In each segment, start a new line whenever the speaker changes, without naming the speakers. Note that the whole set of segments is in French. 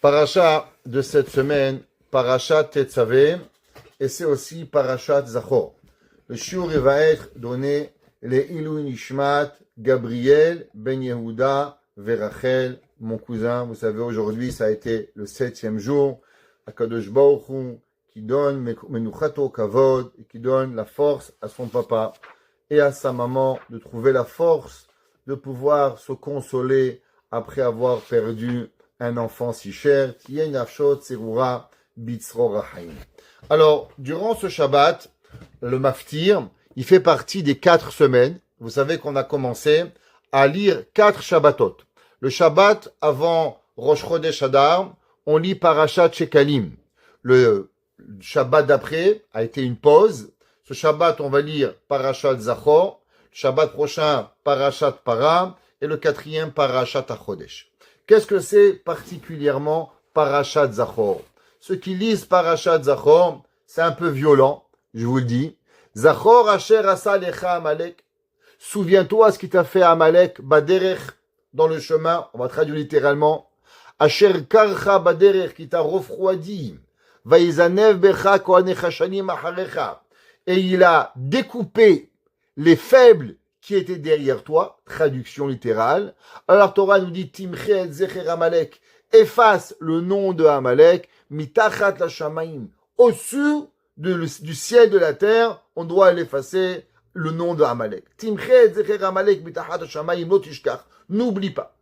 Paracha de cette semaine, Parashat Tetzavé, et c'est aussi Parashat Zachor. Le shiur va être donné les Ilou Nishmat, Gabriel, Ben Yehuda, Verachel, mon cousin. Vous savez, aujourd'hui, ça a été le 7e jour. Akadosh Baruch Hu, qui donne Menuchato Kavod, et qui donne la force à son papa et à sa maman de trouver la force de pouvoir se consoler après avoir perdu un enfant si cher. Alors, durant ce Shabbat, le Maftir, il fait partie des 4 semaines. Vous savez qu'on a commencé à lire 4 Shabbatot. Le Shabbat avant Rosh Chodesh Adar, on lit Parashat Shekalim. Le Shabbat d'après a été une pause. Ce Shabbat, on va lire Parashat Zachor. Le Shabbat prochain, Parashat Para. Et le 4e, Parashat HaChodesh. Qu'est-ce que c'est particulièrement Parashat Zachor? Ceux qui lisent Parashat Zachor, c'est un peu violent, je vous le dis. Zachor asher asa lecha Amalek. Souviens-toi ce qui t'a fait Amalek, baderech, dans le chemin, on va traduire littéralement. Asher karcha baderech, qui t'a refroidi. Vaizanev becha kohanechashanim acharecha. Et il a découpé les faibles qui étaient derrière toi, traduction littérale. Alors Torah nous dit Timchet Zecher Amalek, efface le nom de Amalek, mitachat la shamaim, au-dessus du ciel de la terre, on doit l'effacer le nom de Amalek. Timchet Zecher Amalek, mitachat la shamaim, lotishkach, n'oublie pas.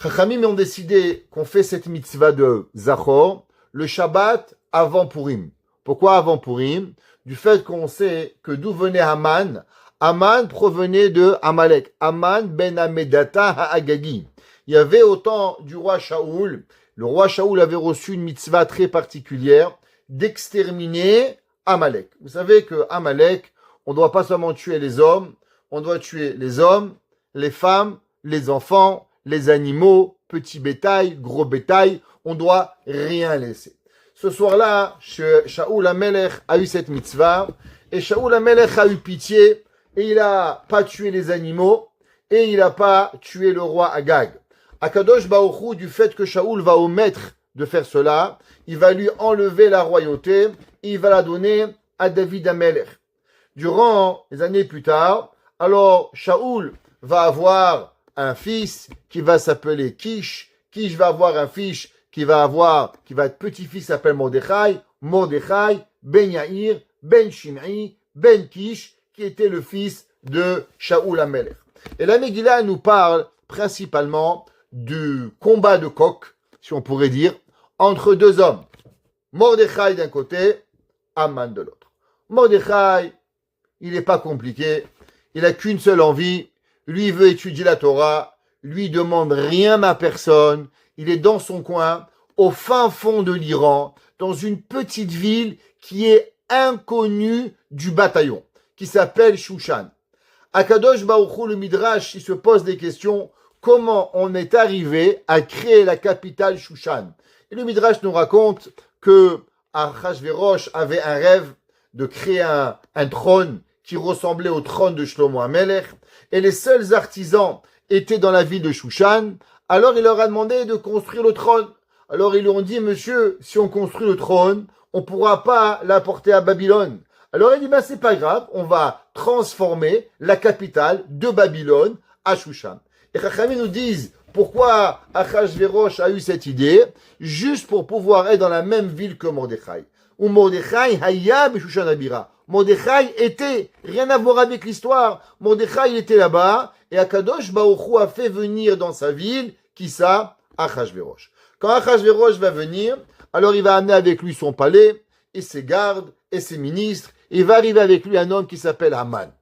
Chachamim ont décidé qu'on fait cette mitzvah de Zachor, le Shabbat avant Purim. Pourquoi avant Purim? Du fait qu'on sait que d'où venait Haman. Haman provenait de Amalek. Haman ben Amedata ha'agagi. Il y avait au temps du roi Shaoul, le roi Shaoul avait reçu une mitzvah très particulière d'exterminer Amalek. Vous savez que Amalek, on ne doit pas seulement tuer les hommes, on doit tuer les hommes, les femmes, les enfants, les animaux, petit bétail, gros bétail, on doit rien laisser. Ce soir-là, Shaoul HaMelech a eu cette mitzvah, et Shaoul HaMelech a eu pitié, et il n'a pas tué les animaux, et il n'a pas tué le roi Agag. Akadosh Baruch Hu, du fait que Shaoul va omettre de faire cela, il va lui enlever la royauté, et il va la donner à David HaMelech. Durant les années plus tard, alors Shaoul va avoir un fils qui va s'appeler Kish, Kish va avoir un fils qui va être petit-fils, s'appelle Mordechai, Mordechai, Ben Yair, Ben Shimei, Ben Kish, qui était le fils de Shaoul HaMelech. Et la Megillah nous parle principalement du combat de coq, si on pourrait dire, entre deux hommes. Mordechai d'un côté, Haman de l'autre. Mordechai, il n'est pas compliqué, il n'a qu'une seule envie, lui il veut étudier la Torah, lui il demande rien à personne, il est dans son coin, au fin fond de l'Iran, dans une petite ville qui est inconnue du bataillon, qui s'appelle Shushan. Akadosh Baruch Hu, le Midrash, il se pose des questions, comment on est arrivé à créer la capitale Shushan? Et le Midrash nous raconte que Achashverosh avait un rêve de créer un trône qui ressemblait au trône de Shlomo HaMelech, et les seuls artisans étaient dans la ville de Shushan. Alors il leur a demandé de construire le trône. Alors ils lui ont dit, monsieur, si on construit le trône, on ne pourra pas l'apporter à Babylone. Alors il dit, c'est pas grave, on va transformer la capitale de Babylone à Shushan. Et Chachamim nous disent, pourquoi Achashverosh a eu cette idée? Juste pour pouvoir être dans la même ville que Mordechai. Ou Mordechai hayab Shushan Abira. Mordechai était, rien à voir avec l'histoire. Mordechai, il était là-bas, et Akadosh Baruch Hu a fait venir dans sa ville, qui ça? Achashverosh. Quand Achashverosh va venir, alors il va amener avec lui son palais, et ses gardes, et ses ministres, et il va arriver avec lui un homme qui s'appelle Haman.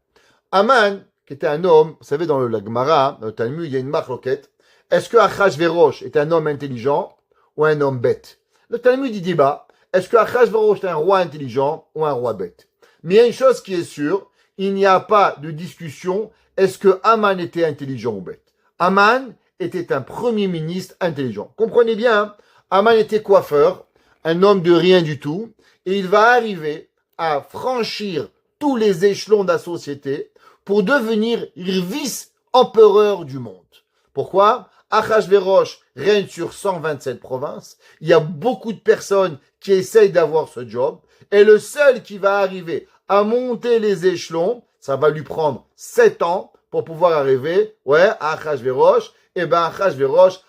Haman, qui était un homme, vous savez, dans la Gemara, dans le Talmud, il y a une marloquette. Est-ce que Achashverosh est un homme intelligent ou un homme bête? Le Talmud dit débat. Est-ce que Achashverosh est un roi intelligent ou un roi bête? Mais il y a une chose qui est sûre, il n'y a pas de discussion. Est-ce que Haman était intelligent ou bête? Haman était un premier ministre intelligent. Comprenez bien, hein? Haman était coiffeur, un homme de rien du tout, et il va arriver à franchir tous les échelons de la société pour devenir vice-empereur du monde. Pourquoi? Achashverosh règne sur 127 provinces. Il y a beaucoup de personnes qui essayent d'avoir ce job. Et le seul qui va arriver à monter les échelons, ça va lui prendre 7 ans pour pouvoir arriver, à Achashverosh. Et ben Achashverosh,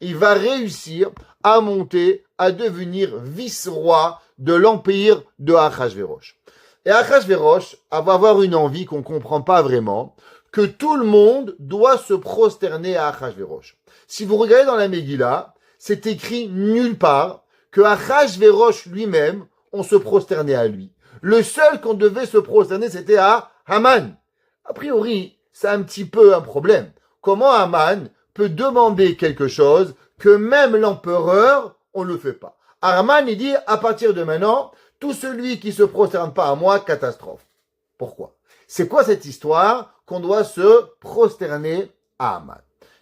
il va réussir à monter, à devenir vice-roi de l'empire de Achashverosh. Et Achashverosh va avoir une envie qu'on ne comprend pas vraiment, que tout le monde doit se prosterner à Achashverosh. Si vous regardez dans la Megillah, c'est écrit nulle part que Achashverosh lui-même, on se prosternait à lui. Le seul qu'on devait se prosterner, c'était à Haman. A priori, c'est un petit peu un problème. Comment Haman peut demander quelque chose que même l'empereur, on ne le fait pas? Haman, il dit, à partir de maintenant, tout celui qui se prosterne pas à moi, catastrophe. Pourquoi? C'est quoi cette histoire qu'on doit se prosterner à Haman?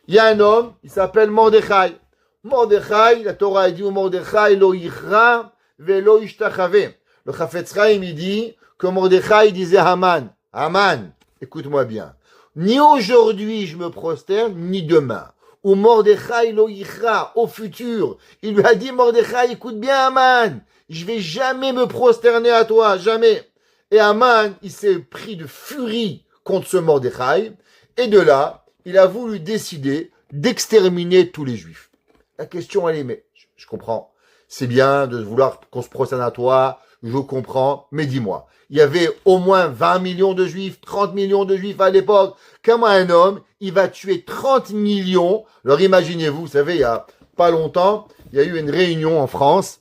Il y a un homme, il s'appelle Mordechai. Mordechai, la Torah dit, Mordechai lo yichra velo ishtachave. Le Chafetz Chaim, il dit que Mordechai disait à Haman, Haman, écoute-moi bien, ni aujourd'hui je me prosterne, ni demain. Ou Mordechai lo yichra, au futur. Il lui a dit, Mordechai, écoute bien Haman, je vais jamais me prosterner à toi, jamais. Et Haman, il s'est pris de furie contre ce Mordechai, et de là, il a voulu décider d'exterminer tous les Juifs. La question, elle est, mais je comprends, c'est bien de vouloir qu'on se prosterne à toi, je comprends, mais dis-moi, il y avait au moins 20 millions de Juifs, 30 millions de Juifs à l'époque. Comment un homme, il va tuer 30 millions? Alors imaginez-vous, vous savez, il y a pas longtemps, il y a eu une réunion en France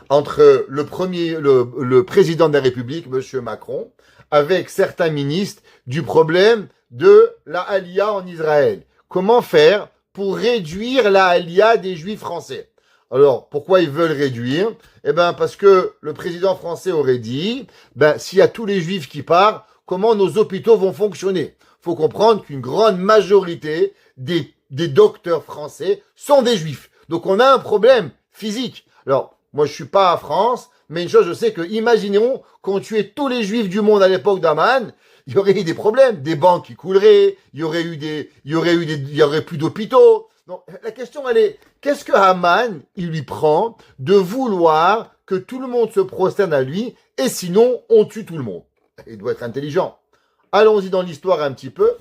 entre le président de la République, Monsieur Macron, avec certains ministres du problème de la Aliyah en Israël. Comment faire pour réduire la Aliyah des Juifs français? Alors, pourquoi ils veulent réduire? Eh ben, parce que le président français aurait dit, s'il y a tous les Juifs qui partent, comment nos hôpitaux vont fonctionner? Faut comprendre qu'une grande majorité des docteurs français sont des Juifs. Donc, on a un problème physique. Alors, moi, je suis pas à France, mais une chose, je sais que, imaginons qu'on tuait tous les Juifs du monde à l'époque d'Aman, il y aurait eu des problèmes, des banques qui couleraient, il y aurait plus d'hôpitaux. Donc, la question, elle est, qu'est-ce que Haman, il lui prend de vouloir que tout le monde se prosterne à lui, et sinon, on tue tout le monde? Il doit être intelligent. Allons-y dans l'histoire un petit peu.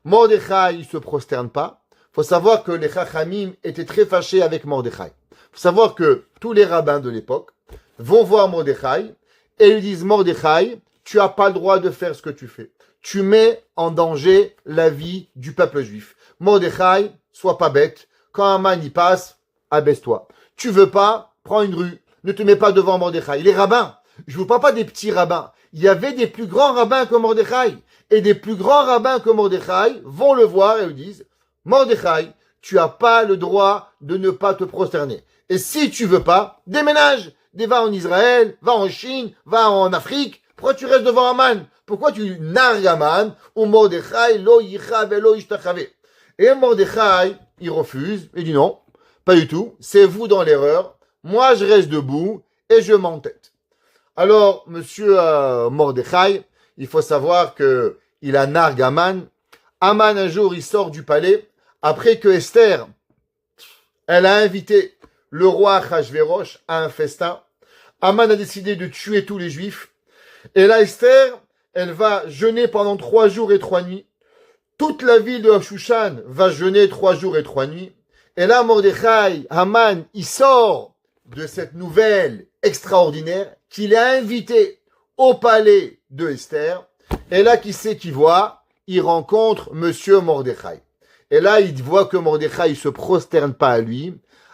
Mordechai, il se prosterne pas. Faut savoir que les Chachamim étaient très fâchés avec Mordechai. Faut savoir que tous les rabbins de l'époque vont voir Mordechai et lui disent, Mordechai, tu as pas le droit de faire ce que tu fais. Tu mets en danger la vie du peuple juif. Mordechai, sois pas bête. Quand Haman y passe, abaisse-toi. Tu veux pas, prends une rue. Ne te mets pas devant Mordechai. Les rabbins, je vous parle pas des petits rabbins. Il y avait des plus grands rabbins que Mordechai. Et des plus grands rabbins que Mordechai vont le voir et lui disent, Mordechai, tu as pas le droit de ne pas te prosterner. Et si tu veux pas, déménage. Va en Israël, va en Chine, va en Afrique. Pourquoi tu restes devant Haman? Pourquoi tu nargues Haman? Ou Mordechai lo yicha velo ishtachave. Et Mordechai, il refuse, il dit non, pas du tout, c'est vous dans l'erreur, moi je reste debout et je m'entête. Alors, monsieur Mordechai, il faut savoir que il a nargué Haman. Haman, un jour, il sort du palais, après que Esther, elle a invité le roi Achashverosh à un festin. Haman a décidé de tuer tous les Juifs. Et là, Esther, elle va jeûner pendant 3 jours et 3 nuits. Toute la ville de Shushan va jeûner 3 jours et 3 nuits. Et là, Mordechai, Haman, il sort de cette nouvelle extraordinaire qu'il a invité au palais de Esther. Et là, qui c'est qu'il voit? Il rencontre monsieur Mordechai. Et là, il voit que Mordechai ne se prosterne pas à lui.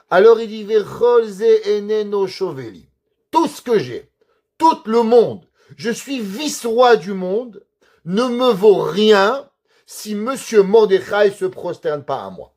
Alors il dit, Vecholze eneno shoveli. Tout ce que j'ai, tout le monde, je suis vice-roi du monde, ne me vaut rien si monsieur Mordechai se prosterne pas à moi.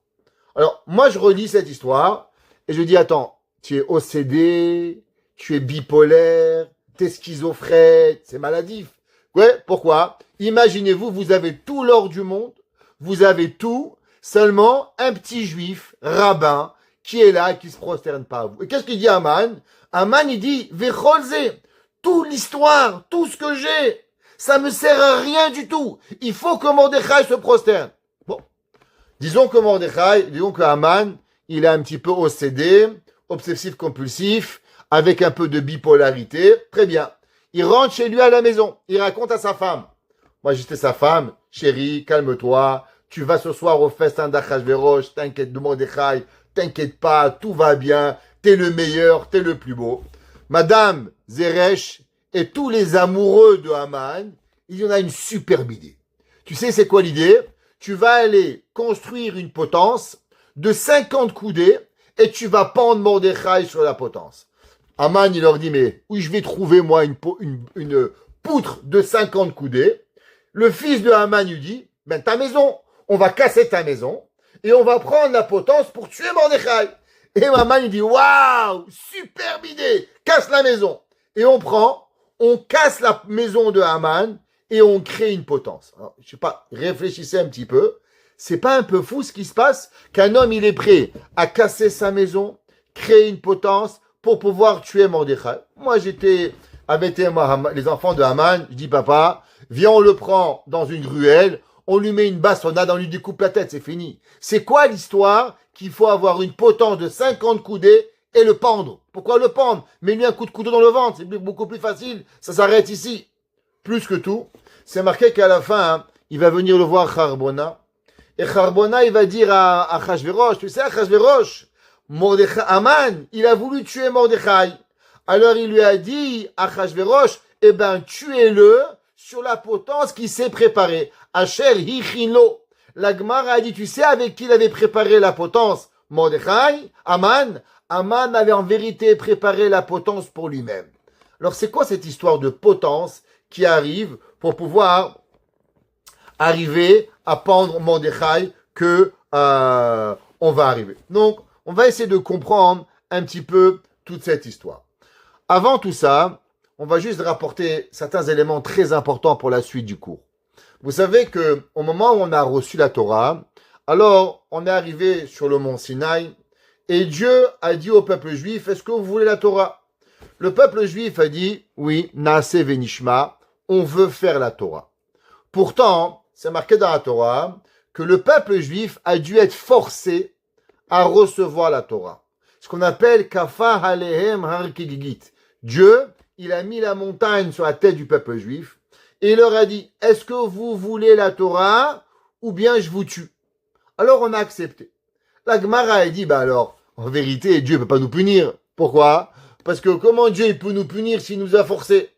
Alors, moi, je relis cette histoire et je dis, attends, tu es OCD, tu es bipolaire, tu es schizophrène, c'est maladif. Ouais, pourquoi? Imaginez-vous, vous avez tout l'or du monde, vous avez tout, seulement un petit juif, rabbin, qui est là, qui se prosterne pas à vous. Et qu'est-ce qu'il dit Haman? Haman, il dit, Vecholze, toute l'histoire, tout ce que j'ai, Ça me sert à rien du tout. Il faut que Mordechai se prosterne. Bon. Disons que Haman, il est un petit peu OCD, obsessif compulsif, avec un peu de bipolarité. Très bien. Il rentre chez lui à la maison. Il raconte à sa femme. Moi, j'étais sa femme. Chérie, calme-toi. Tu vas ce soir au festin d'Achashverosh. T'inquiète de Mordechai. T'inquiète pas. Tout va bien. T'es le meilleur. T'es le plus beau. Madame Zeresh et tous les amoureux de Haman, il y en a une superbe idée. Tu sais, c'est quoi l'idée? Tu vas aller construire une potence de 50 coudées et tu vas pendre Mordechai sur la potence. Haman, il leur dit, mais où je vais trouver, moi, une poutre de 50 coudées? Le fils de Haman lui dit, ben, ta maison, on va casser ta maison et on va prendre la potence pour tuer Mordechai. Et Haman, il dit, waouh, superbe idée, casse la maison. Et on casse la maison de Haman et on crée une potence. Alors, je sais pas, réfléchissez un petit peu. C'est pas un peu fou ce qui se passe? Qu'un homme, il est prêt à casser sa maison, créer une potence pour pouvoir tuer Mordechai. Moi, j'étais avec les enfants de Haman. Je dis, papa, viens, on le prend dans une ruelle, on lui met une bastonnade, on lui découpe la tête, c'est fini. C'est quoi l'histoire qu'il faut avoir une potence de 50 coudées et le pendre? Pourquoi le pendre? Mets-lui un coup de couteau dans le ventre, c'est beaucoup plus facile. Ça s'arrête ici. Plus que tout, c'est marqué qu'à la fin, hein, il va venir le voir Charbona. Et Charbona, il va dire à Achashverosh, tu sais, Achashverosh, Mordechai, Haman, il a voulu tuer Mordechai. Alors il lui a dit, Achashverosh, eh ben, tuez-le sur la potence qui s'est préparée. Asher Hichinlo. La Gemara a dit, tu sais avec qui il avait préparé la potence? Mordechai, Haman. Haman avait en vérité préparé la potence pour lui-même. Alors c'est quoi cette histoire de potence qui arrive pour pouvoir arriver à pendre Mordechai que on va arriver. Donc, on va essayer de comprendre un petit peu toute cette histoire. Avant tout ça, on va juste rapporter certains éléments très importants pour la suite du cours. Vous savez que au moment où on a reçu la Torah, alors on est arrivé sur le mont Sinaï et Dieu a dit au peuple juif, est-ce que vous voulez la Torah? Le peuple juif a dit, oui, Naase Venishma, on veut faire la Torah. Pourtant, c'est marqué dans la Torah que le peuple juif a dû être forcé à recevoir la Torah. Ce qu'on appelle Kafa Alehem Har Kigigit. Dieu, il a mis la montagne sur la tête du peuple juif et il leur a dit, est-ce que vous voulez la Torah ou bien je vous tue? Alors on a accepté. La Gemara a dit, alors, en vérité, Dieu ne peut pas nous punir. Pourquoi? Parce que comment Dieu il peut nous punir s'il nous a forcés?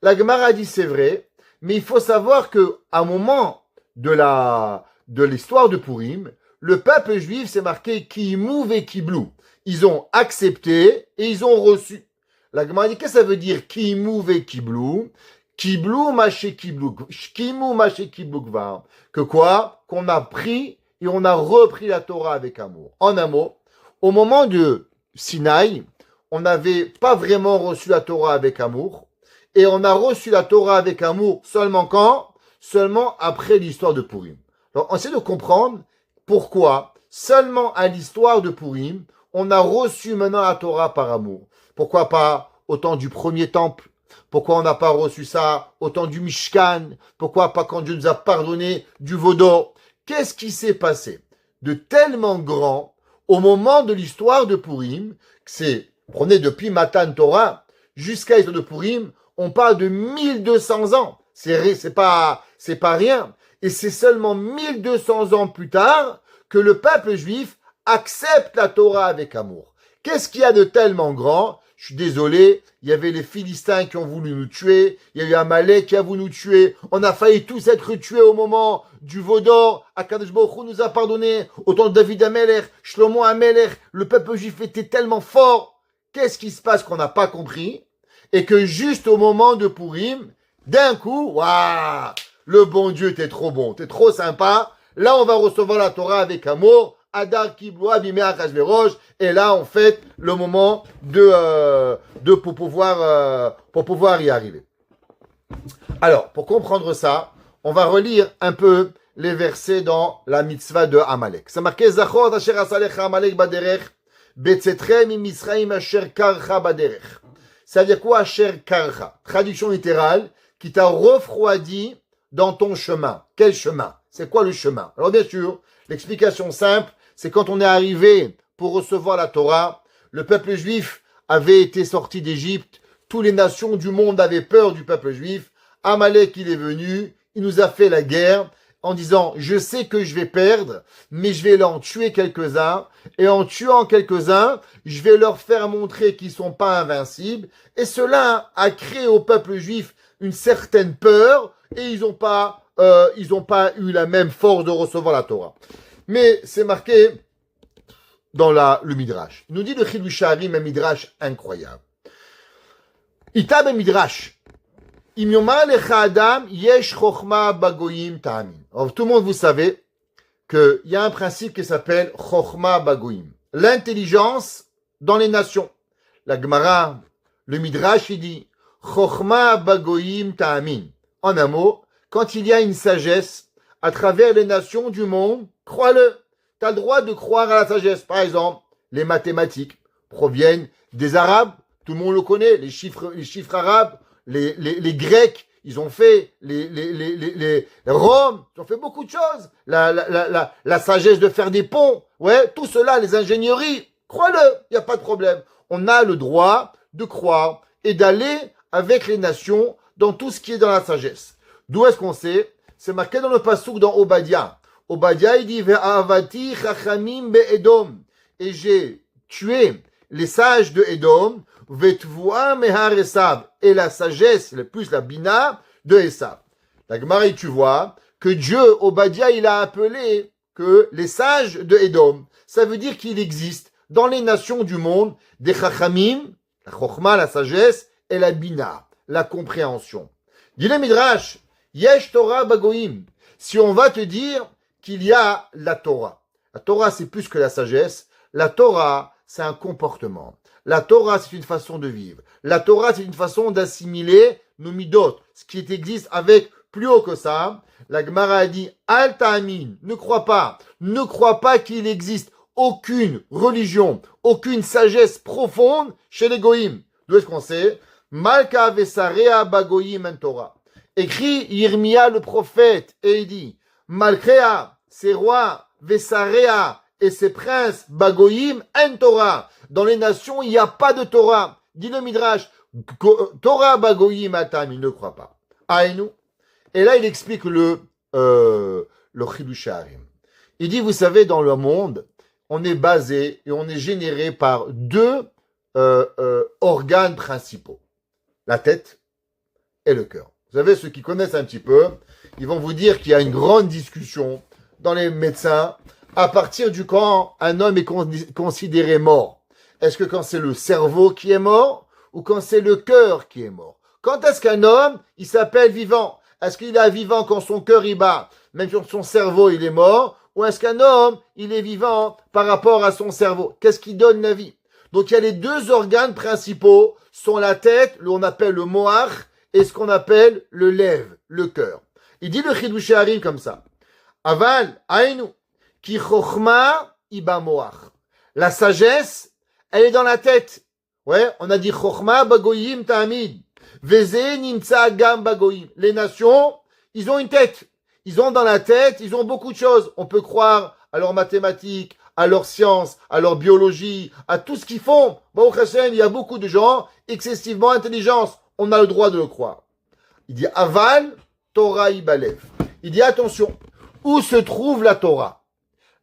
La Gemara a dit, c'est vrai, mais il faut savoir que à un moment de l'histoire de Purim, le peuple juif s'est marqué Kiyimou ve Kiblou. Ils ont accepté et ils ont reçu. La Gemara dit, qu'est-ce que ça veut dire Kiyimou ve Kiblou? Kiblou maché Kiblou. Kiyimou maché Kiblou kvar. Que quoi? Qu'on a pris et on a repris la Torah avec amour. En un mot, au moment de Sinaï, on n'avait pas vraiment reçu la Torah avec amour. Et on a reçu la Torah avec amour seulement quand? Seulement après l'histoire de Purim. Alors, on essaie de comprendre pourquoi, seulement à l'histoire de Purim, on a reçu maintenant la Torah par amour. Pourquoi pas au temps du premier temple? Pourquoi on n'a pas reçu ça au temps du Mishkan? Pourquoi pas quand Dieu nous a pardonné du Vaudor? Qu'est-ce qui s'est passé de tellement grand au moment de l'histoire de Purim, que c'est, prenez depuis Matan Torah jusqu'à l'histoire de Purim, on parle de 1200 ans. C'est pas rien. Et c'est seulement 1200 ans plus tard que le peuple juif accepte la Torah avec amour. Qu'est-ce qu'il y a de tellement grand? Je suis désolé, il y avait les Philistins qui ont voulu nous tuer, il y a eu Amalek qui a voulu nous tuer, on a failli tous être tués au moment du Vaudor, Akadosh Baruch Hu nous a pardonné, au temps de David Amelech, Shlomo Amelech, le peuple juif était tellement fort. Qu'est-ce qui se passe qu'on n'a pas compris? Et que juste au moment de Purim, d'un coup, waouh, le bon Dieu, t'es trop bon, t'es trop sympa. Là, on va recevoir la Torah avec amour. Adar Kiblo Abimé Achashverosh. Et là, on fait le moment pour pouvoir y arriver. Alors, pour comprendre ça, on va relire un peu les versets dans la mitzvah de Amalek. C'est marqué Zachor asher asalecha Amalek baderech betzetrem im Misraim asher karcha baderech. Ça veut dire quoi, Asher Karcha? Traduction littérale, qui t'a refroidi dans ton chemin. Quel chemin? C'est quoi le chemin? Alors bien sûr, l'explication simple, c'est quand on est arrivé pour recevoir la Torah, le peuple juif avait été sorti d'Égypte, toutes les nations du monde avaient peur du peuple juif, Amalek il est venu, il nous a fait la guerre, en disant, je sais que je vais perdre, mais je vais en tuer quelques-uns, et en tuant quelques-uns, je vais leur faire montrer qu'ils sont pas invincibles, et cela a créé au peuple juif une certaine peur, et ils ont pas eu la même force de recevoir la Torah. Mais c'est marqué dans le Midrash. Il nous dit le Chidush Harim, un Midrash incroyable. Itab Midrash. Im yomar lecha adam yesh chokhma bagoyim ta'amin. Alors, tout le monde, vous savez qu'il y a un principe qui s'appelle chokhma bagoyim. L'intelligence dans les nations. La Gemara, le Midrash, il dit chokhma bagoyim ta'amin. En un mot, quand il y a une sagesse à travers les nations du monde, crois-le. Tu as le droit de croire à la sagesse. Par exemple, les mathématiques proviennent des Arabes. Tout le monde le connaît, les chiffres arabes. Les Grecs, ils ont fait, les Roms, ils ont fait beaucoup de choses. La sagesse de faire des ponts, ouais, tout cela, les ingénieries, crois-le, il n'y a pas de problème. On a le droit de croire et d'aller avec les nations dans tout ce qui est dans la sagesse. D'où est-ce qu'on sait? C'est marqué dans le passouk dans Obadiah. Obadiah, il dit, Ve'avati chachamim be'edom. Et j'ai tué les sages de Edom, Vetvua mehar Esav, et la sagesse, plus la bina de Esav. La Gemara, tu vois que Dieu, Obadiah, il a appelé que les sages de Edom, ça veut dire qu'il existe dans les nations du monde des chachamim, la chokhma, la sagesse, et la bina, la compréhension. Dit le Midrash, yesh Torah bagoim. Si on va te dire qu'il y a la Torah c'est plus que la sagesse, la Torah, c'est un comportement. La Torah, c'est une façon de vivre. La Torah, c'est une façon d'assimiler nos midot. Ce qui existe avec plus haut que ça. La Gemara a dit, Al ta'amin, ne crois pas qu'il existe aucune religion, aucune sagesse profonde chez les goïms. D'où est-ce qu'on sait? Malka vesarea bagoyim en Torah. Écrit Yirmia le prophète, et il dit, Malkea, ses rois, vesarea, et ses princes, bagoyim en Torah. Dans les nations, il n'y a pas de Torah. Dit le Midrash, Torah bagoyim atam, il ne croit pas. Aïnou. Et là, il explique le Chidush Harim. Il dit, vous savez, dans le monde, on est basé et on est généré par deux organes principaux. La tête et le cœur. Vous savez, ceux qui connaissent un petit peu, ils vont vous dire qu'il y a une grande discussion dans les médecins à partir du quand un homme est considéré mort. Est-ce que quand c'est le cerveau qui est mort ou quand c'est le cœur qui est mort? Quand est-ce qu'un homme, il s'appelle vivant? Est-ce qu'il est vivant quand son cœur il bat, même si son cerveau il est mort? Ou est-ce qu'un homme, il est vivant par rapport à son cerveau? Qu'est-ce qui donne la vie? Donc il y a les deux organes principaux, sont la tête, on appelle le moach, et ce qu'on appelle le lève, le cœur. Il dit le Chidush Harim comme ça. Aval, aïnou, ki chokhma iba moach. La sagesse, elle est dans la tête. Ouais, on a dit chokhma bagoyim ta'amid. Veze nimtsa gam bagoyim. Les nations, ils ont une tête. Ils ont dans la tête, ils ont beaucoup de choses. On peut croire à leurs mathématiques, à leurs sciences, à leur biologie, à tout ce qu'ils font. Bon, Hashem, il y a beaucoup de gens excessivement intelligents. On a le droit de le croire. Il dit aval, Torah ibalev. Il dit attention, où se trouve la Torah?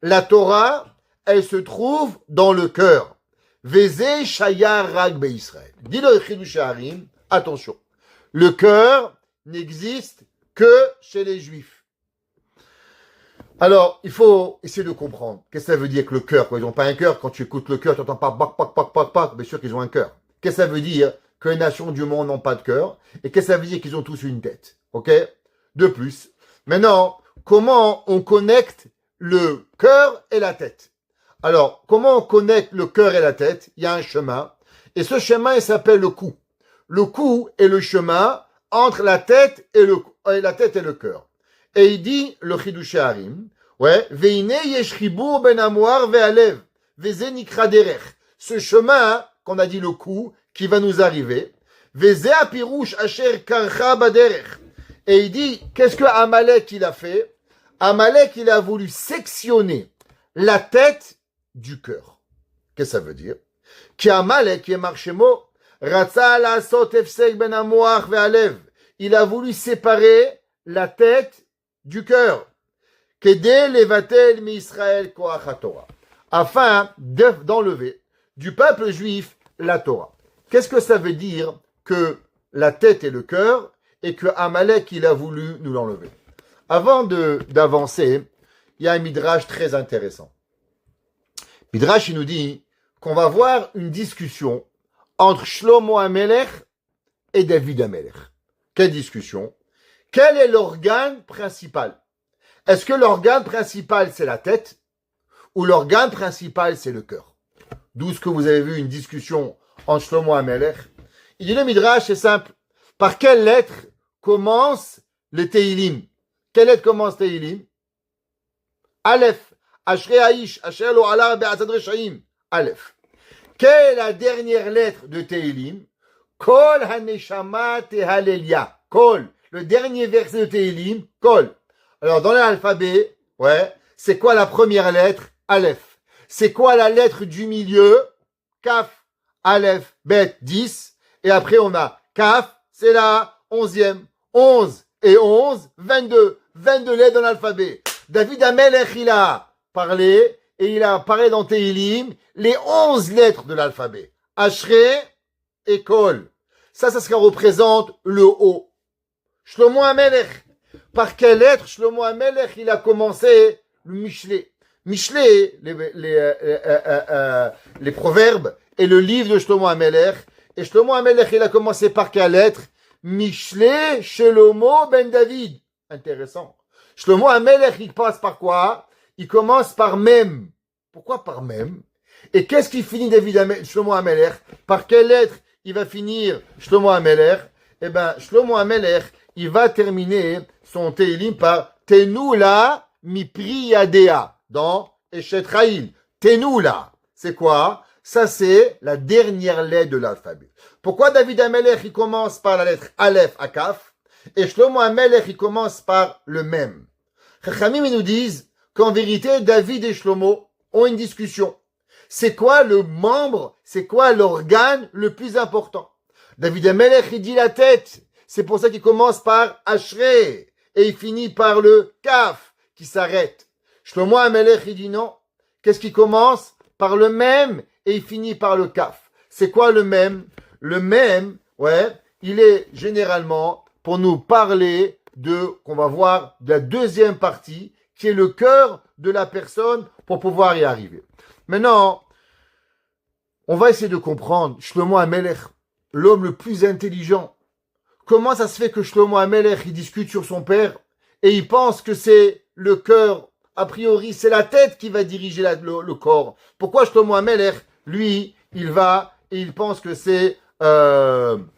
La Torah, elle se trouve dans le cœur. Veze shayar rag be'Israël. Dit le Chidush Harim, attention, le cœur n'existe que chez les Juifs. Alors, il faut essayer de comprendre. Qu'est-ce que ça veut dire que le cœur? Ils n'ont pas un cœur. Quand tu écoutes le cœur, tu n'entends pas bac, bac, bac, bac, bac. Bien sûr qu'ils ont un cœur. Qu'est-ce que ça veut dire que les nations du monde n'ont pas de cœur? Et qu'est-ce que ça veut dire qu'ils ont tous une tête? Ok? De plus. Maintenant, comment on connecte le cœur et la tête? Alors, comment on connecte le cœur et la tête? Il y a un chemin. Et ce chemin, il s'appelle le cou. Le cou est le chemin entre la tête et le cœur. Et il dit, le Chidush Harim, ouais, Veine yesh chibur ben amoar ve'alev, veze nikra derech. Ce chemin, qu'on a dit le cou, qui va nous arriver, Vezea pirouche asher karcha baderech. Et il dit, qu'est-ce que Amalek il a fait? Amalek il a voulu sectionner la tête du cœur. Qu'est-ce que ça veut dire? Ki Amalek qui est marchemo, ratza la sot efsek ben amoach ve'alev. Il a voulu séparer la tête du cœur. Kedé levatel mi Israël koach haTorah. Afin d'enlever du peuple juif la Torah. Qu'est-ce que ça veut dire que la tête et le cœur et que Amalek il a voulu nous l'enlever? Avant d'avancer, il y a un midrash très intéressant. Midrash il nous dit qu'on va voir une discussion entre Shlomo HaMelech et David HaMelech. Quelle discussion? Quel est l'organe principal? Est-ce que l'organe principal c'est la tête ou l'organe principal c'est le cœur? D'où ce que vous avez vu une discussion entre Shlomo HaMelech. Il dit le midrash c'est simple. Par quelle lettre commence le Teilim? Quelle lettre commence Teilim? Aleph. Ashrei Aish, Asher lo ala be'atzad reshaim. Aleph. Quelle est la dernière lettre de Teilim? Kol haneshama tehalelia. Kol. Le dernier verset de Teilim. Kol. Alors dans l'alphabet, ouais, c'est quoi la première lettre? Aleph. C'est quoi la lettre du milieu? Kaf. Aleph. Bet. 10. Et après on a Kaf. C'est la 11e. 11 et 11. 22. 22 lettres dans l'alphabet. David HaMelech, il a parlé, et il a parlé dans Teilim, les 11 lettres de l'alphabet. Ashrei et Kol. Ça ce qui représente le haut. Shlomo HaMelech. Par quelle lettre Shlomo HaMelech, il a commencé le Mishlei? Mishlei, les proverbes, et le livre de Shlomo HaMelech. Et Shlomo HaMelech, il a commencé par quelle lettre? Mishlei Shlomo ben David. Intéressant. Shlomo HaMelech, il passe par quoi? Il commence par Mem. Pourquoi par Mem? Et qu'est-ce qui finit Shlomo HaMelech? Par quelle lettre il va finir Shlomo HaMelech? Eh ben, Shlomo HaMelech, il va terminer son Teilim par Tenula mipri yadea dans Eshet Chayil. Tenula. C'est quoi? Ça, c'est la dernière lettre de l'alphabet. Pourquoi David HaMelech, il commence par la lettre Aleph à Kaf? Et Shlomo HaMelech, il commence par le même. Chachamim, ils nous disent qu'en vérité, David et Shlomo ont une discussion. C'est quoi le membre, c'est quoi l'organe le plus important? David HaMelech, il dit la tête. C'est pour ça qu'il commence par Ashrei et il finit par le Kaf qui s'arrête. Shlomo HaMelech, il dit non. Qu'est-ce qui commence? Par le même et il finit par le Kaf. C'est quoi le même? Le même, ouais, il est généralement pour nous parler qu'on va voir de la deuxième partie, qui est le cœur de la personne pour pouvoir y arriver. Maintenant, on va essayer de comprendre Shlomo HaMelech, l'homme le plus intelligent. Comment ça se fait que Shlomo HaMelech, il discute sur son père et il pense que c'est le cœur, a priori, c'est la tête qui va diriger le corps. Pourquoi Shlomo HaMelech, lui, il va et il pense que c'est le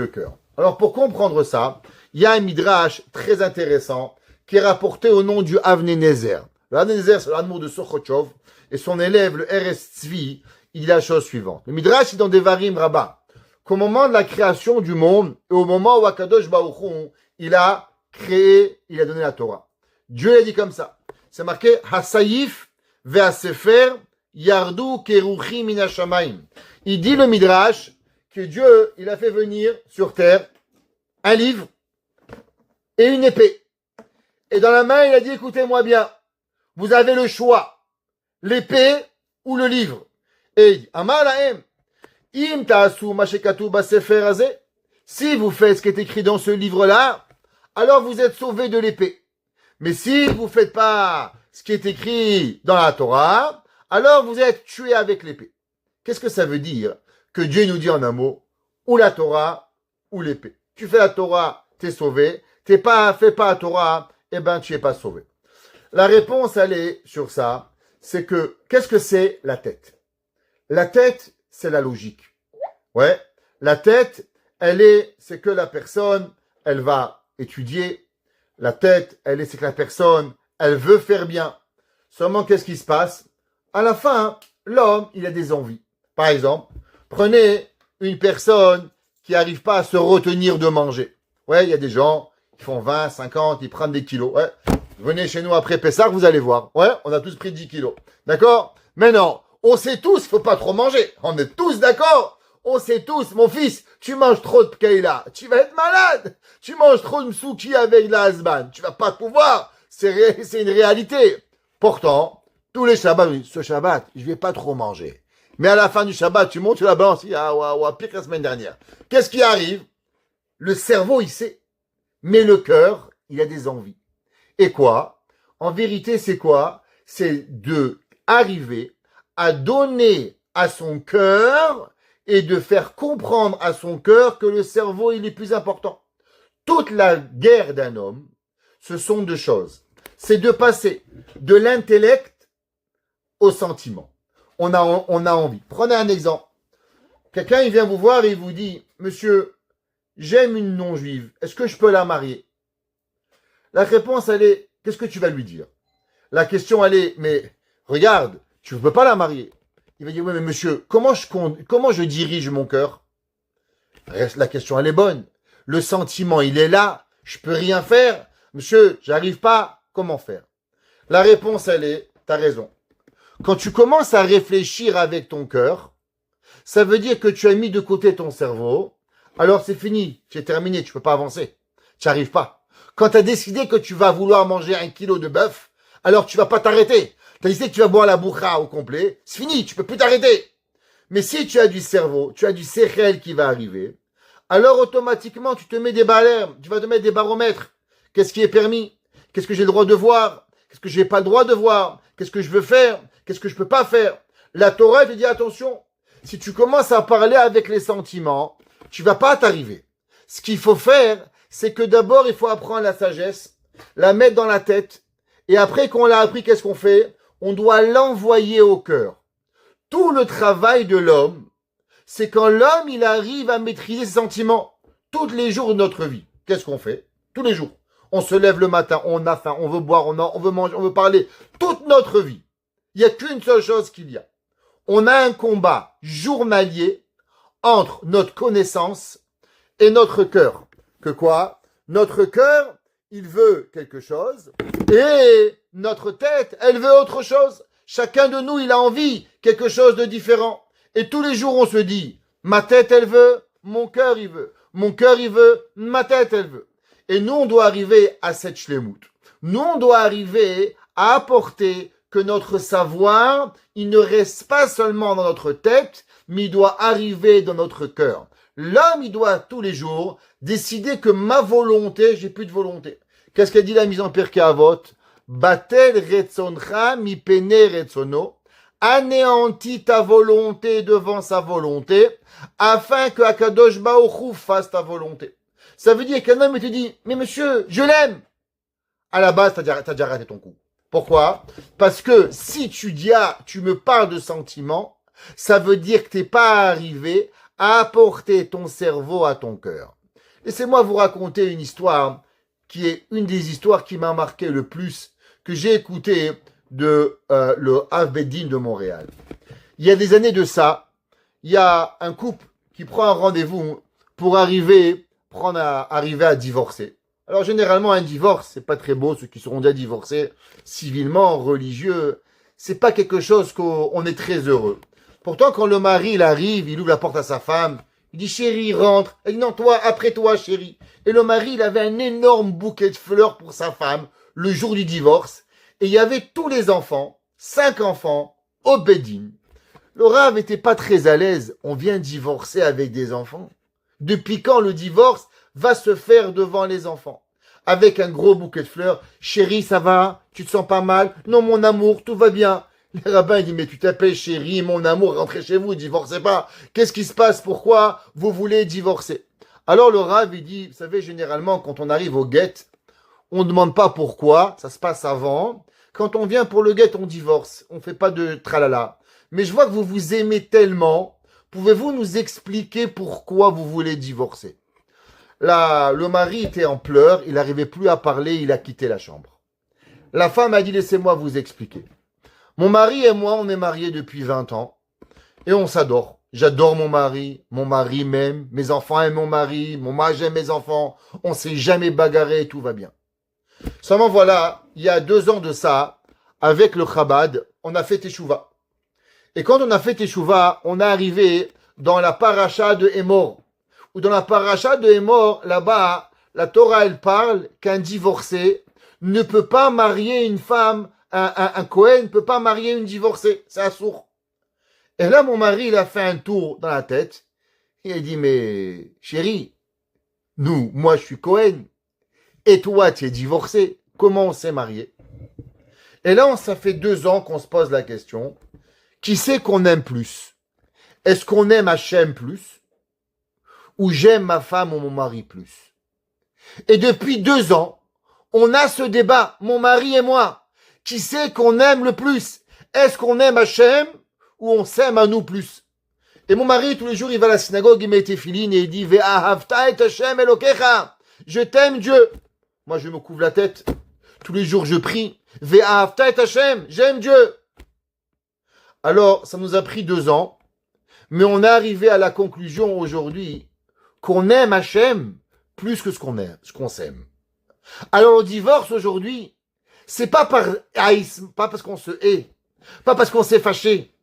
cœur. Alors, pour comprendre ça, il y a un midrash très intéressant qui est rapporté au nom du Avnei Nezer. Le Avnei Nezer, c'est l'amour de Sochotchov, et son élève, le Erez Tzvi, il dit la chose suivante. Le midrash est dans Devarim Rabbah, qu'au moment de la création du monde, et au moment où Akadosh Baruch Hu, il a créé, il a donné la Torah. Dieu l'a dit comme ça. C'est marqué, Hasaïf ve'asefer yardu keruchi min hashamayim. Il dit le midrash, que Dieu, il a fait venir sur terre un livre et une épée. Et dans la main, il a dit, écoutez-moi bien, vous avez le choix, l'épée ou le livre. Et il dit, Amar lahem, im ta'asu ma shekatuv basefer hazeh, si vous faites ce qui est écrit dans ce livre-là, alors vous êtes sauvés de l'épée. Mais si vous faites pas ce qui est écrit dans la Torah, alors vous êtes tués avec l'épée. Qu'est-ce que ça veut dire? Que Dieu nous dit en un mot, ou la Torah, ou l'épée. Tu fais la Torah, t'es sauvé. Fais pas la Torah, eh ben, tu es pas sauvé. La réponse, elle est sur ça, c'est que, qu'est-ce que c'est la tête? La tête, c'est la logique. Ouais. La tête, c'est que la personne, elle va étudier. La tête, c'est que la personne, elle veut faire bien. Seulement, qu'est-ce qui se passe? À la fin, l'homme, il a des envies. Par exemple, prenez une personne qui n'arrive pas à se retenir de manger. Ouais, il y a des gens qui font 20, 50, ils prennent des kilos. Ouais, venez chez nous après Pessah, vous allez voir. Ouais, on a tous pris 10 kilos. D'accord? Mais non, on sait tous, faut pas trop manger. On est tous d'accord. On sait tous, mon fils, tu manges trop de pkeila. Tu vas être malade. Tu manges trop de msouki avec la hasban. Tu vas pas pouvoir. C'est une réalité. Pourtant, tous les Shabbats, ce Shabbat, je vais pas trop manger. Mais à la fin du Shabbat, tu montes sur la balance, pire que la semaine dernière. Qu'est-ce qui arrive? Le cerveau, il sait. Mais le cœur, il a des envies. Et quoi? En vérité, c'est quoi? C'est de arriver à donner à son cœur et de faire comprendre à son cœur que le cerveau, il est plus important. Toute la guerre d'un homme, ce sont deux choses. C'est de passer de l'intellect au sentiment. On a envie. Prenez un exemple. Quelqu'un, il vient vous voir et il vous dit, monsieur, j'aime une non-juive. Est-ce que je peux la marier? La réponse, elle est, qu'est-ce que tu vas lui dire? La question, elle est, mais regarde, tu ne peux pas la marier. Il va dire, oui, mais monsieur, comment je dirige mon cœur? La question, elle est bonne. Le sentiment, il est là. Je peux rien faire. Monsieur, j'arrive pas. Comment faire? La réponse, elle est, t'as raison. Quand tu commences à réfléchir avec ton cœur, ça veut dire que tu as mis de côté ton cerveau. Alors c'est fini, c'est terminé, tu peux pas avancer. Tu n'y arrives pas. Quand tu as décidé que tu vas vouloir manger 1 kilo de bœuf, alors tu vas pas t'arrêter. Tu as décidé que tu vas boire la boucha au complet, c'est fini, tu peux plus t'arrêter. Mais si tu as du cerveau, tu as du sechel qui va arriver, alors automatiquement tu te mets des barèmes, tu vas te mettre des baromètres. Qu'est-ce qui est permis? Qu'est-ce que j'ai le droit de voir? Qu'est-ce que j'ai pas le droit de voir? Qu'est-ce que je veux faire? Qu'est-ce que je peux pas faire? La Torah te dit attention, si tu commences à parler avec les sentiments, tu vas pas t'arriver. Ce qu'il faut faire, c'est que d'abord il faut apprendre la sagesse, la mettre dans la tête, et après qu'on l'a appris, qu'est-ce qu'on fait? On doit l'envoyer au cœur. Tout le travail de l'homme, c'est quand l'homme il arrive à maîtriser ses sentiments tous les jours de notre vie. Qu'est-ce qu'on fait? Tous les jours. On se lève le matin, on a faim, on veut boire, on veut manger, on veut parler. Toute notre vie. Il n'y a qu'une seule chose qu'il y a. On a un combat journalier entre notre connaissance et notre cœur. Que quoi? Notre cœur, il veut quelque chose et notre tête, elle veut autre chose. Chacun de nous, il a envie quelque chose de différent. Et tous les jours, on se dit, ma tête, elle veut, mon cœur, il veut. Mon cœur, il veut, ma tête, elle veut. Et nous, on doit arriver à cette shlemut. Nous, on doit arriver à apporter que notre savoir, il ne reste pas seulement dans notre tête, mais il doit arriver dans notre cœur. L'homme, il doit tous les jours décider que ma volonté, j'ai plus de volonté. Qu'est-ce qu'elle dit la mise en Pirkei Avot? Batel retzoncha mi pene retzono. Anéantis ta volonté devant sa volonté, afin que Akadosh Baruch Hu fasse ta volonté. Ça veut dire qu'un homme te dit, mais monsieur, je l'aime. À la base, t'as déjà raté ton coup. Pourquoi? Parce que si tu me parles de sentiments, ça veut dire que t'es pas arrivé à apporter ton cerveau à ton cœur. Laissez-moi vous raconter une histoire qui est une des histoires qui m'a marqué le plus, que j'ai écouté de le Av Beddin de Montréal. Il y a des années de ça, il y a un couple qui prend un rendez-vous pour arriver à divorcer. Alors généralement un divorce, c'est pas très beau, ceux qui seront déjà divorcés, civilement, religieux, c'est pas quelque chose qu'on est très heureux. Pourtant quand le mari il arrive, il ouvre la porte à sa femme, il dit chérie rentre, elle dit non toi, après toi chérie. Et le mari il avait un énorme bouquet de fleurs pour sa femme le jour du divorce, et il y avait tous les enfants, 5 enfants, au Beddin. Le Rav n'était pas très à l'aise, on vient divorcer avec des enfants. Depuis quand le divorce va se faire devant les enfants? Avec un gros bouquet de fleurs. Chérie, ça va? Tu te sens pas mal? Non, mon amour, tout va bien. Le rabbin dit, mais tu t'appelles chérie, mon amour, rentrez chez vous, divorcez pas. Qu'est-ce qui se passe? Pourquoi vous voulez divorcer? Alors le Rav, il dit, vous savez, généralement, quand on arrive au guet, on ne demande pas pourquoi, ça se passe avant. Quand on vient pour le guet, on divorce. On fait pas de tralala. Mais je vois que vous vous aimez tellement. Pouvez-vous nous expliquer pourquoi vous voulez divorcer? Là, le mari était en pleurs, il n'arrivait plus à parler, il a quitté la chambre. La femme a dit, laissez-moi vous expliquer. Mon mari et moi, on est mariés depuis 20 ans et on s'adore. j'adore mon mari m'aime, mes enfants aiment mon mari j'aime mes enfants, on s'est jamais bagarré, tout va bien. Seulement voilà, il y a 2 ans de ça, avec le Chabad, on a fait Teshuvah. Et quand on a fait Teshuvah, on est arrivé dans la paracha de Hémor. Ou dans la paracha de Hémor, là-bas, la Torah, elle parle qu'un divorcé ne peut pas marier une femme, un Kohen ne peut pas marier une divorcée. C'est assourd. Et là, mon mari, il a fait un tour dans la tête. Il a dit, mais chérie, moi, je suis Kohen. Et toi, tu es divorcé. Comment on s'est marié? Et là, ça fait 2 ans qu'on se pose la question. Qui c'est qu'on aime plus? Est-ce qu'on aime Hachem plus? Ou j'aime ma femme ou mon mari plus? Et depuis 2 ans, on a ce débat, mon mari et moi. Qui c'est qu'on aime le plus? Est-ce qu'on aime Hachem ou on s'aime à nous plus? Et mon mari, tous les jours, il va à la synagogue, il met tes filines et il dit Ve'ahavta et Hachem Elokecha. Je t'aime Dieu. Moi, je me couvre la tête. Tous les jours, je prie. Ve'ahavta et Hachem. J'aime Dieu. Alors, ça nous a pris 2 ans. Mais on est arrivé à la conclusion aujourd'hui qu'on aime Hachem plus que ce qu'on aime, ce qu'on s'aime. Alors, le divorce aujourd'hui, c'est pas par haïsme, pas parce qu'on se hait, pas parce qu'on s'est fâché,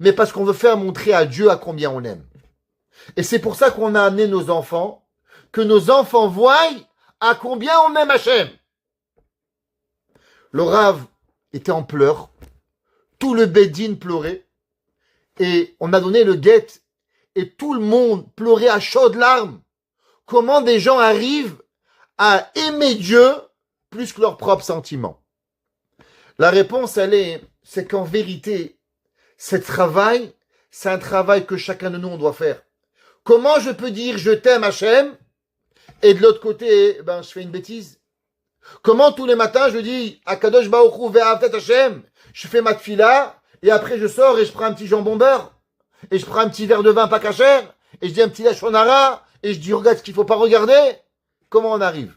mais parce qu'on veut faire montrer à Dieu à combien on aime. Et c'est pour ça qu'on a amené nos enfants, que nos enfants voient à combien on aime Hachem. Le Rav était en pleurs, tout le Bédine pleurait, et on a donné le guet, et tout le monde pleurait à chaudes larmes. Comment des gens arrivent à aimer Dieu plus que leurs propres sentiments? La réponse, c'est qu'en vérité, ce travail, c'est un travail que chacun de nous, on doit faire. Comment je peux dire je t'aime Hachem et de l'autre côté, je fais une bêtise? Comment tous les matins je dis Akadosh Baruch Hu ve'ahavta Hachem, je fais ma tfila et après je sors et je prends un petit jambon beurre et je prends un petit verre de vin pas cachère et je dis un petit lachon hara et je dis regarde ce qu'il faut pas regarder? Comment on arrive?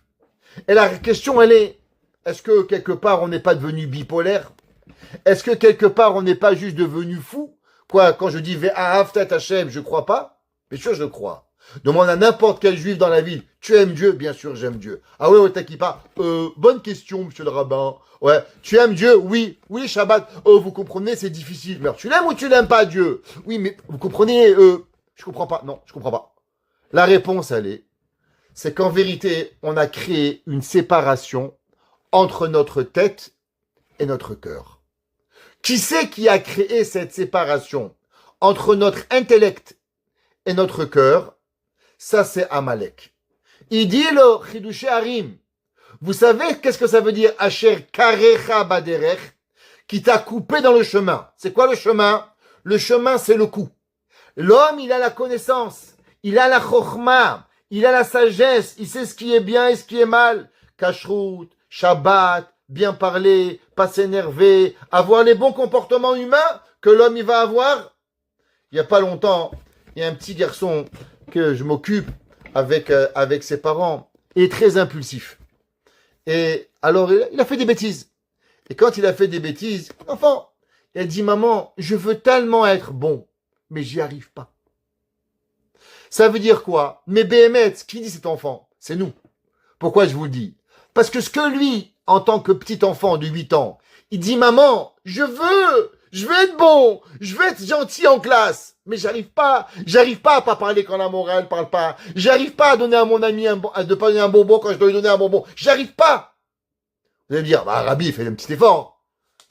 Et la question est-ce que quelque part on n'est pas devenu bipolaire? Est-ce que quelque part on n'est pas juste devenu fou? Quoi, quand je dis ve'ahavta Hachem, je crois pas? Bien sûr je crois. Demande à n'importe quel juif dans la ville, tu aimes Dieu? Bien sûr j'aime Dieu. Ah ouais, t'as qui pas? Bonne question, monsieur le rabbin. Ouais, tu aimes Dieu? Oui, oui, Shabbat. Oh, vous comprenez, c'est difficile. Mais alors, tu l'aimes ou tu l'aimes pas Dieu? Oui, mais vous comprenez, je comprends pas. Non, je comprends pas. La réponse, c'est qu'en vérité, on a créé une séparation entre notre tête et notre cœur. Qui c'est qui a créé cette séparation entre notre intellect et notre cœur? Ça, c'est Amalek. Il dit le Chidushé Harim. Vous savez qu'est-ce que ça veut dire Asher karecha baderech, qui t'a coupé dans le chemin. C'est quoi le chemin? Le chemin, c'est le coup. L'homme, il a la connaissance, il a la chokhma, il a la sagesse, il sait ce qui est bien et ce qui est mal. Kashrut, Shabbat, bien parler, pas s'énerver, avoir les bons comportements humains que l'homme il va avoir. Il n'y a pas longtemps, il y a un petit garçon que je m'occupe avec ses parents. Il est très impulsif. Et alors, il a fait des bêtises. Et quand il a fait des bêtises, l'enfant, il a dit, maman, je veux tellement être bon, mais j'y arrive pas. Ça veut dire quoi? Mais Béhémet, qui dit cet enfant? C'est nous. Pourquoi je vous le dis? Parce que ce que lui, en tant que petit enfant de 8 ans, il dit, maman, je veux être bon, je veux être gentil en classe, mais j'arrive pas à pas parler quand la morale parle pas, j'arrive pas à donner à mon ami de pas donner un bonbon quand je dois lui donner un bonbon, j'arrive pas. Vous allez me dire, Rabbi, fais un petit effort.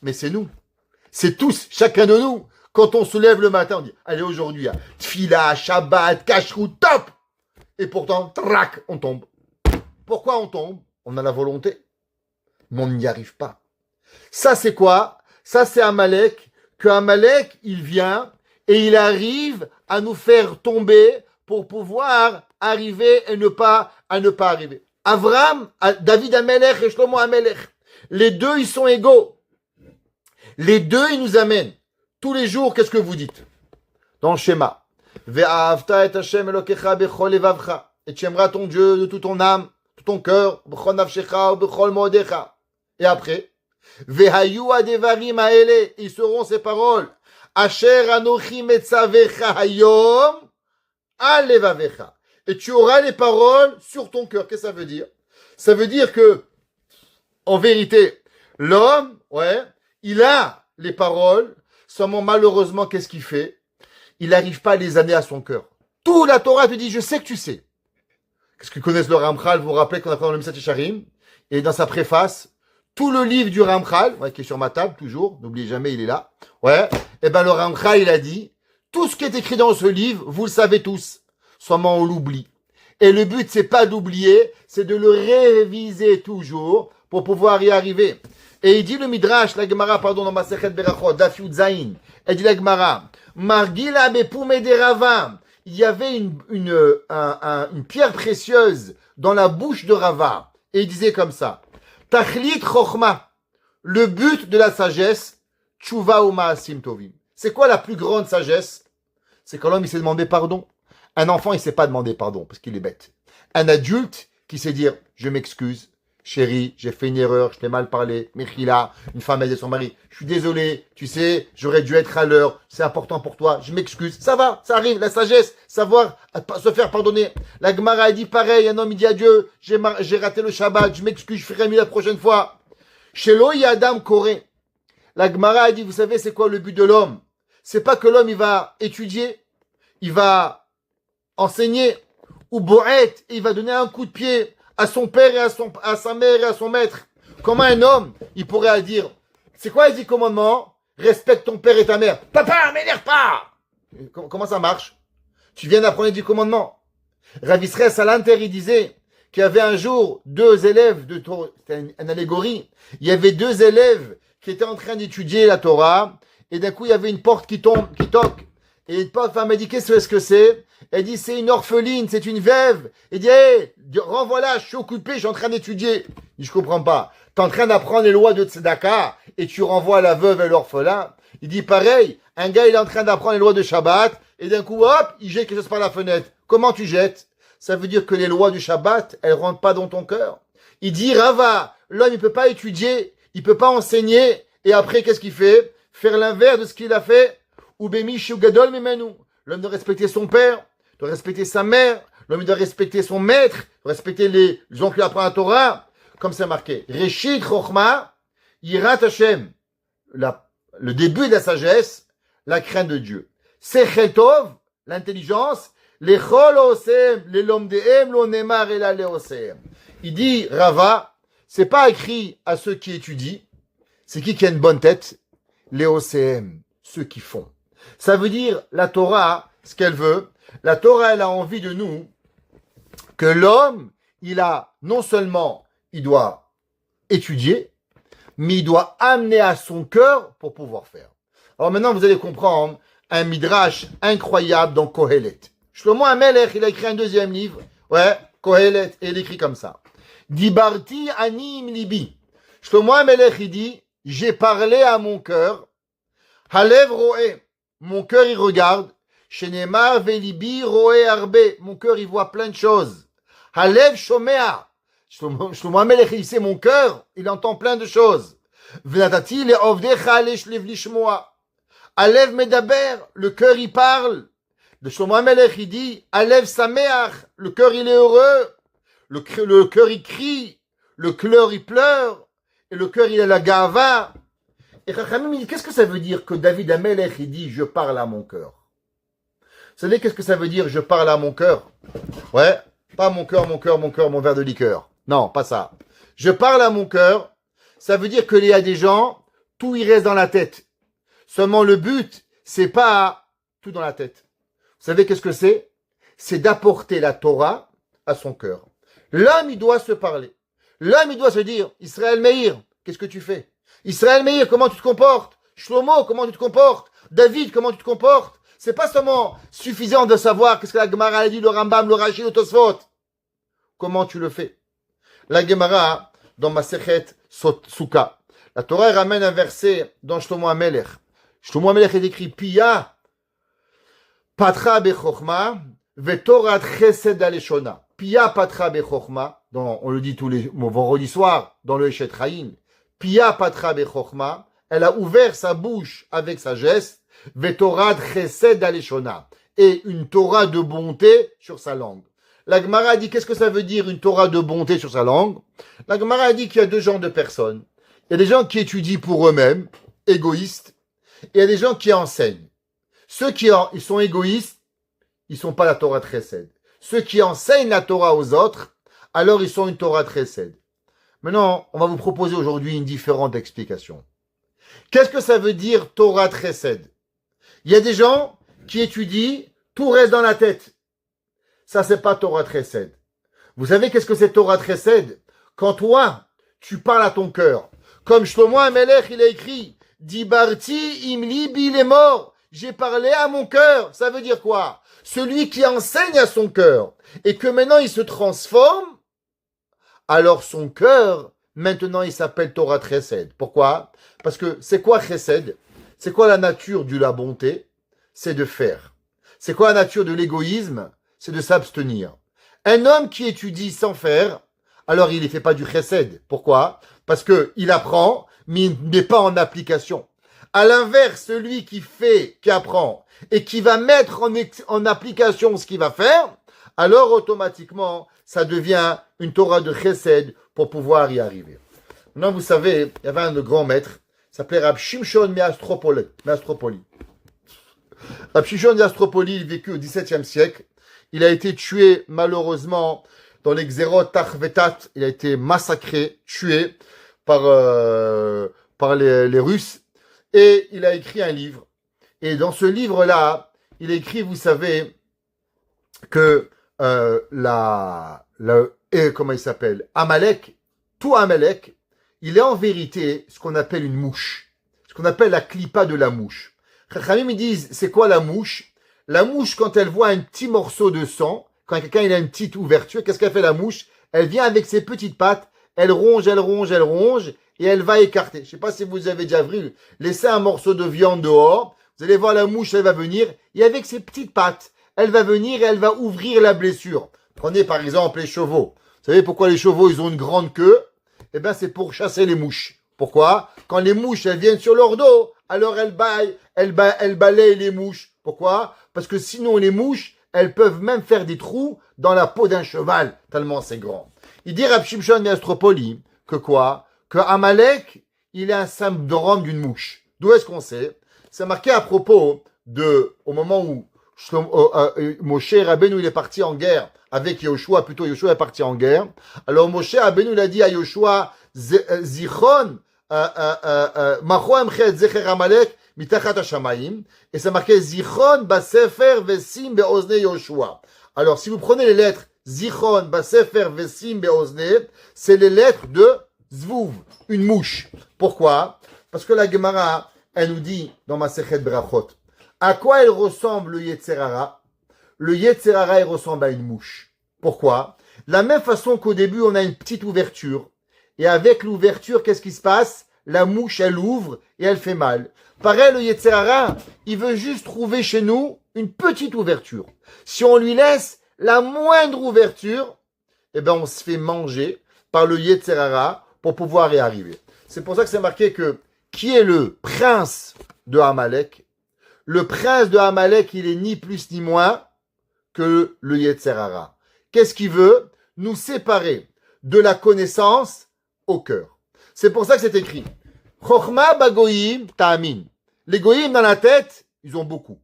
Mais c'est nous. C'est tous, chacun de nous. Quand on se lève le matin, on dit, allez aujourd'hui, Tfila, Shabbat, Kashrut, top! Et pourtant, trac, on tombe. Pourquoi on tombe? On a la volonté. Mais on n'y arrive pas. Ça, c'est quoi? Ça, c'est Amalek. Que Amalek, il vient et il arrive à nous faire tomber pour pouvoir arriver et ne pas arriver. Avram, David Amelech et Shlomo Amelech. Les deux, ils sont égaux. Les deux, ils nous amènent. Tous les jours, qu'est-ce que vous dites? Dans le schéma. Ve'ahavta et Hashem Elokecha bechol levavcha. Et tu aimeras ton Dieu de toute ton âme, tout ton cœur, bechol nafshecha ou bechol modecha. Et après, Vehayu adevarim haele. Ils seront ces paroles. Asher anochi metzavecha hayom alevavecha. Et tu auras les paroles sur ton cœur. Qu'est-ce que ça veut dire? Ça veut dire que, en vérité, l'homme, il a les paroles, seulement malheureusement, qu'est-ce qu'il fait? Il n'arrive pas à les amener à son cœur. Tout la Torah te dit, je sais que tu sais. Qu'est-ce que connaissent le Ramchal? Vous vous rappelez qu'on a pris dans le Mitzvot Yesharim, et dans sa préface, tout le livre du Ramchal, qui est sur ma table, toujours, n'oubliez jamais, il est là. Et ben le Ramchal, il a dit, tout ce qui est écrit dans ce livre, vous le savez tous, seulement on l'oublie. Et le but, c'est pas d'oublier, c'est de le réviser toujours pour pouvoir y arriver. Et il dit le Midrash, la Gemara, pardon, dans Masechet Berachot, Daf Yud Zayin, elle dit la Gemara, Margila bepume de Rava, il y avait une pierre précieuse dans la bouche de Rava, et il disait comme ça, Tachlit Chochma, le but de la sagesse, Tshuva ou Ma'asim Tovim. C'est quoi la plus grande sagesse? C'est quand l'homme il s'est demandé pardon. Un enfant, il ne sait pas demander pardon parce qu'il est bête. Un adulte qui sait dire je m'excuse, chérie, j'ai fait une erreur, je t'ai mal parlé, Mechila, une femme a dit à son mari, je suis désolé, tu sais, j'aurais dû être à l'heure, c'est important pour toi, je m'excuse. Ça va, ça arrive, la sagesse, savoir se faire pardonner. La Gemara a dit pareil, un homme il dit à Dieu, j'ai raté le Shabbat, je m'excuse, je ferai mieux la prochaine fois. Chez Adam Koré, la Gemara a dit, vous savez c'est quoi le but de l'homme? C'est pas que l'homme il va étudier, il va enseigner, ou boet, et il va donner un coup de pied à son père et à sa mère et à son maître. Comment un homme, il pourrait dire, c'est quoi les 10 commandements? Respecte ton père et ta mère. Papa, m'énerve pas! Comment ça marche? Tu viens d'apprendre les 10 commandements. Rav Israël Salanter, il disait qu'il y avait un jour 2 élèves de Torah, c'était une allégorie. Il y avait 2 élèves qui étaient en train d'étudier la Torah, et d'un coup, il y avait une porte qui toque. Et une femme a dit, qu'est-ce que c'est? Elle dit, c'est une orpheline, c'est une veuve. Elle dit, hey, renvoie-la, je suis occupé, je suis en train d'étudier. Il dit, je comprends pas. Tu es en train d'apprendre les lois de Tzedaka et tu renvoies la veuve et l'orphelin. Il dit, pareil, un gars, il est en train d'apprendre les lois de Shabbat et d'un coup, hop, il jette quelque chose par la fenêtre. Comment tu jettes? Ça veut dire que les lois du Shabbat, elles rentrent pas dans ton cœur. Il dit, Rava, l'homme, il peut pas étudier, il peut pas enseigner et après, qu'est-ce qu'il fait? Faire l'inverse de ce qu'il a fait. L'homme doit respecter son père, doit respecter sa mère, l'homme doit respecter son maître, doit respecter les gens qui lui apprennent la Torah, comme c'est marqué. Reshit Chochma, Yirat Hashem, le début de la sagesse, la crainte de Dieu. Sechel Tov, l'intelligence, Lechol Osem, les lomdeem, lo nemar ela leosem. Il dit, Rava, c'est pas écrit à ceux qui étudient, c'est qui a une bonne tête? Les OCM, ceux qui font. Ça veut dire, la Torah, ce qu'elle veut, la Torah, elle a envie de nous que l'homme, non seulement, il doit étudier, mais il doit amener à son cœur pour pouvoir faire. Alors maintenant, vous allez comprendre un midrash incroyable dans Kohelet. Shlomo HaMelech, il a écrit un 2e livre, Kohelet, et il écrit comme ça. Dibarti anim libi. Shlomo HaMelech, il dit, j'ai parlé à mon cœur, Halev roé. Mon cœur, il regarde. Shenemar velibi roé arbe. Mon cœur, il voit plein de choses. Halev shomea. Shlomo HaMelech, il sait, mon cœur, il entend plein de choses. V'natati le'ovdecha le'shlev lishmoa. Halev medaber. Le cœur, il parle. De Shlomo HaMelech, il dit, Halev sameach. Le cœur, il est heureux. Le cœur, il crie. Le cœur, il pleure. Et le cœur, il a la gava. Et Chachamim, il dit, qu'est-ce que ça veut dire que David HaMelech, il dit, je parle à mon cœur? Vous savez, qu'est-ce que ça veut dire, je parle à mon cœur? Pas mon cœur, mon verre de liqueur. Non, pas ça. Je parle à mon cœur, ça veut dire qu'il y a des gens, tout il reste dans la tête. Seulement le but, c'est pas tout dans la tête. Vous savez qu'est-ce que c'est? C'est d'apporter la Torah à son cœur. L'homme, il doit se parler. L'homme, il doit se dire, Israël Meir, qu'est-ce que tu fais? Israël Meir, comment tu te comportes? Shlomo, comment tu te comportes? David, comment tu te comportes? C'est pas seulement suffisant de savoir qu'est-ce que la Gemara a dit, le Rambam, le Rashi, le Tosfot. Comment tu le fais? La Gemara, dans Masechet Souka, la Torah ramène un verset dans Shlomo HaMelech. Shlomo HaMelech est écrit, Pia, Patra Bechokma, Vetorat Chesed Aleshona. Pia Patra Bechokma, on le dit tous les vendredis soirs, dans le Eshet Chaim. Pia Patra Bechokma, elle a ouvert sa bouche avec sagesse, Vetorah chesed aleshona, et une Torah de bonté sur sa langue. La Gemara dit, qu'est-ce que ça veut dire une Torah de bonté sur sa langue? La Gemara dit qu'il y a deux genres de personnes. Il y a des gens qui étudient pour eux-mêmes, égoïstes, et il y a des gens qui enseignent. Ceux qui ils sont égoïstes, ils sont pas la Torah chesed. Ceux qui enseignent la Torah aux autres, alors ils sont une Torah chesed. Maintenant, on va vous proposer aujourd'hui une différente explication. Qu'est-ce que ça veut dire Torah chesed? Il y a des gens qui étudient, tout reste dans la tête. Ça, c'est pas Torah chesed. Vous savez qu'est-ce que c'est Torah chesed? Quand toi, tu parles à ton cœur. Comme Shlomo HaMelech, il a écrit, Dibarti imli bil est mort. J'ai parlé à mon cœur. Ça veut dire quoi? Celui qui enseigne à son cœur et que maintenant il se transforme, alors son cœur, maintenant il s'appelle Torah chesed. Pourquoi? Parce que c'est quoi chesed? C'est quoi la nature de la bonté? C'est de faire. C'est quoi la nature de l'égoïsme? C'est de s'abstenir. Un homme qui étudie sans faire, alors il ne fait pas du chesed. Pourquoi? Parce qu'il apprend, mais il n'est pas en application. À l'inverse, celui qui fait, qui apprend, et qui va mettre en application ce qu'il va faire, alors automatiquement, ça devient une Torah de chesed pour pouvoir y arriver. Maintenant, vous savez, il y avait un grand maître, il s'appelait Rab Shimshon Me'Astropoli. Rab Shimshon Me'Astropoli, il vécut au XVIIe siècle. Il a été tué, malheureusement, dans les Xerot Tarvetat. Il a été massacré, tué par les Russes. Et il a écrit un livre. Et dans ce livre-là, il a écrit, vous savez, que comment il s'appelle? Amalek, tout Amalek, il est en vérité ce qu'on appelle une mouche. Ce qu'on appelle la clipa de la mouche. Chachamim, ils disent, c'est quoi la mouche? La mouche, quand elle voit un petit morceau de sang, quand quelqu'un il a une petite ouverture, qu'est-ce qu'elle fait la mouche? Elle vient avec ses petites pattes, elle ronge, et elle va écarter. Je ne sais pas si vous avez déjà vu, laissez un morceau de viande dehors, vous allez voir la mouche, elle va venir, et avec ses petites pattes, elle va venir et elle va ouvrir la blessure. Prenez par exemple les chevaux. Vous savez pourquoi les chevaux, ils ont une grande queue? Eh bien, c'est pour chasser les mouches. Pourquoi? Quand les mouches, elles viennent sur leur dos, alors elles balayent les mouches. Pourquoi? Parce que sinon, les mouches, elles peuvent même faire des trous dans la peau d'un cheval, tellement c'est grand. Il dit Rab Shimshon Me'Astropoli que quoi? Que Amalek, il est un syndrome d'une mouche. D'où est-ce qu'on sait? C'est marqué à propos au moment où Moshe Rabbeinu, il est parti en guerre avec Yoshua, plutôt Yoshua est parti en guerre. Alors Moshe Rabbeinu, il a dit à Yoshua, Zichron, Macho Emchet Zecher Amalek, Mitachat HaShamayim, et c'est marqué Zichron, Basefer, Vesim, Beozne Yoshua. Alors si vous prenez les lettres Zichron, Basefer, Vesim, Beozne, c'est les lettres de Zvouv, une mouche. Pourquoi? Parce que la Gemara, elle nous dit dans Masechet Brachot, à quoi il ressemble le Yetzer Hara? Le Yetzer Hara, il ressemble à une mouche. Pourquoi? De la même façon qu'au début, on a une petite ouverture. Et avec l'ouverture, qu'est-ce qui se passe? La mouche, elle ouvre et elle fait mal. Pareil, le Yetzer Hara, il veut juste trouver chez nous une petite ouverture. Si on lui laisse la moindre ouverture, eh ben, on se fait manger par le Yetzer Hara pour pouvoir y arriver. C'est pour ça que c'est marqué que qui est le prince de Amalek? Le prince de Amalek, il est ni plus ni moins que le Yetzer Hara. Qu'est-ce qu'il veut? Nous séparer de la connaissance au cœur. C'est pour ça que c'est écrit. Chochma bagoyim ta'amin. Les goyim dans la tête, ils ont beaucoup.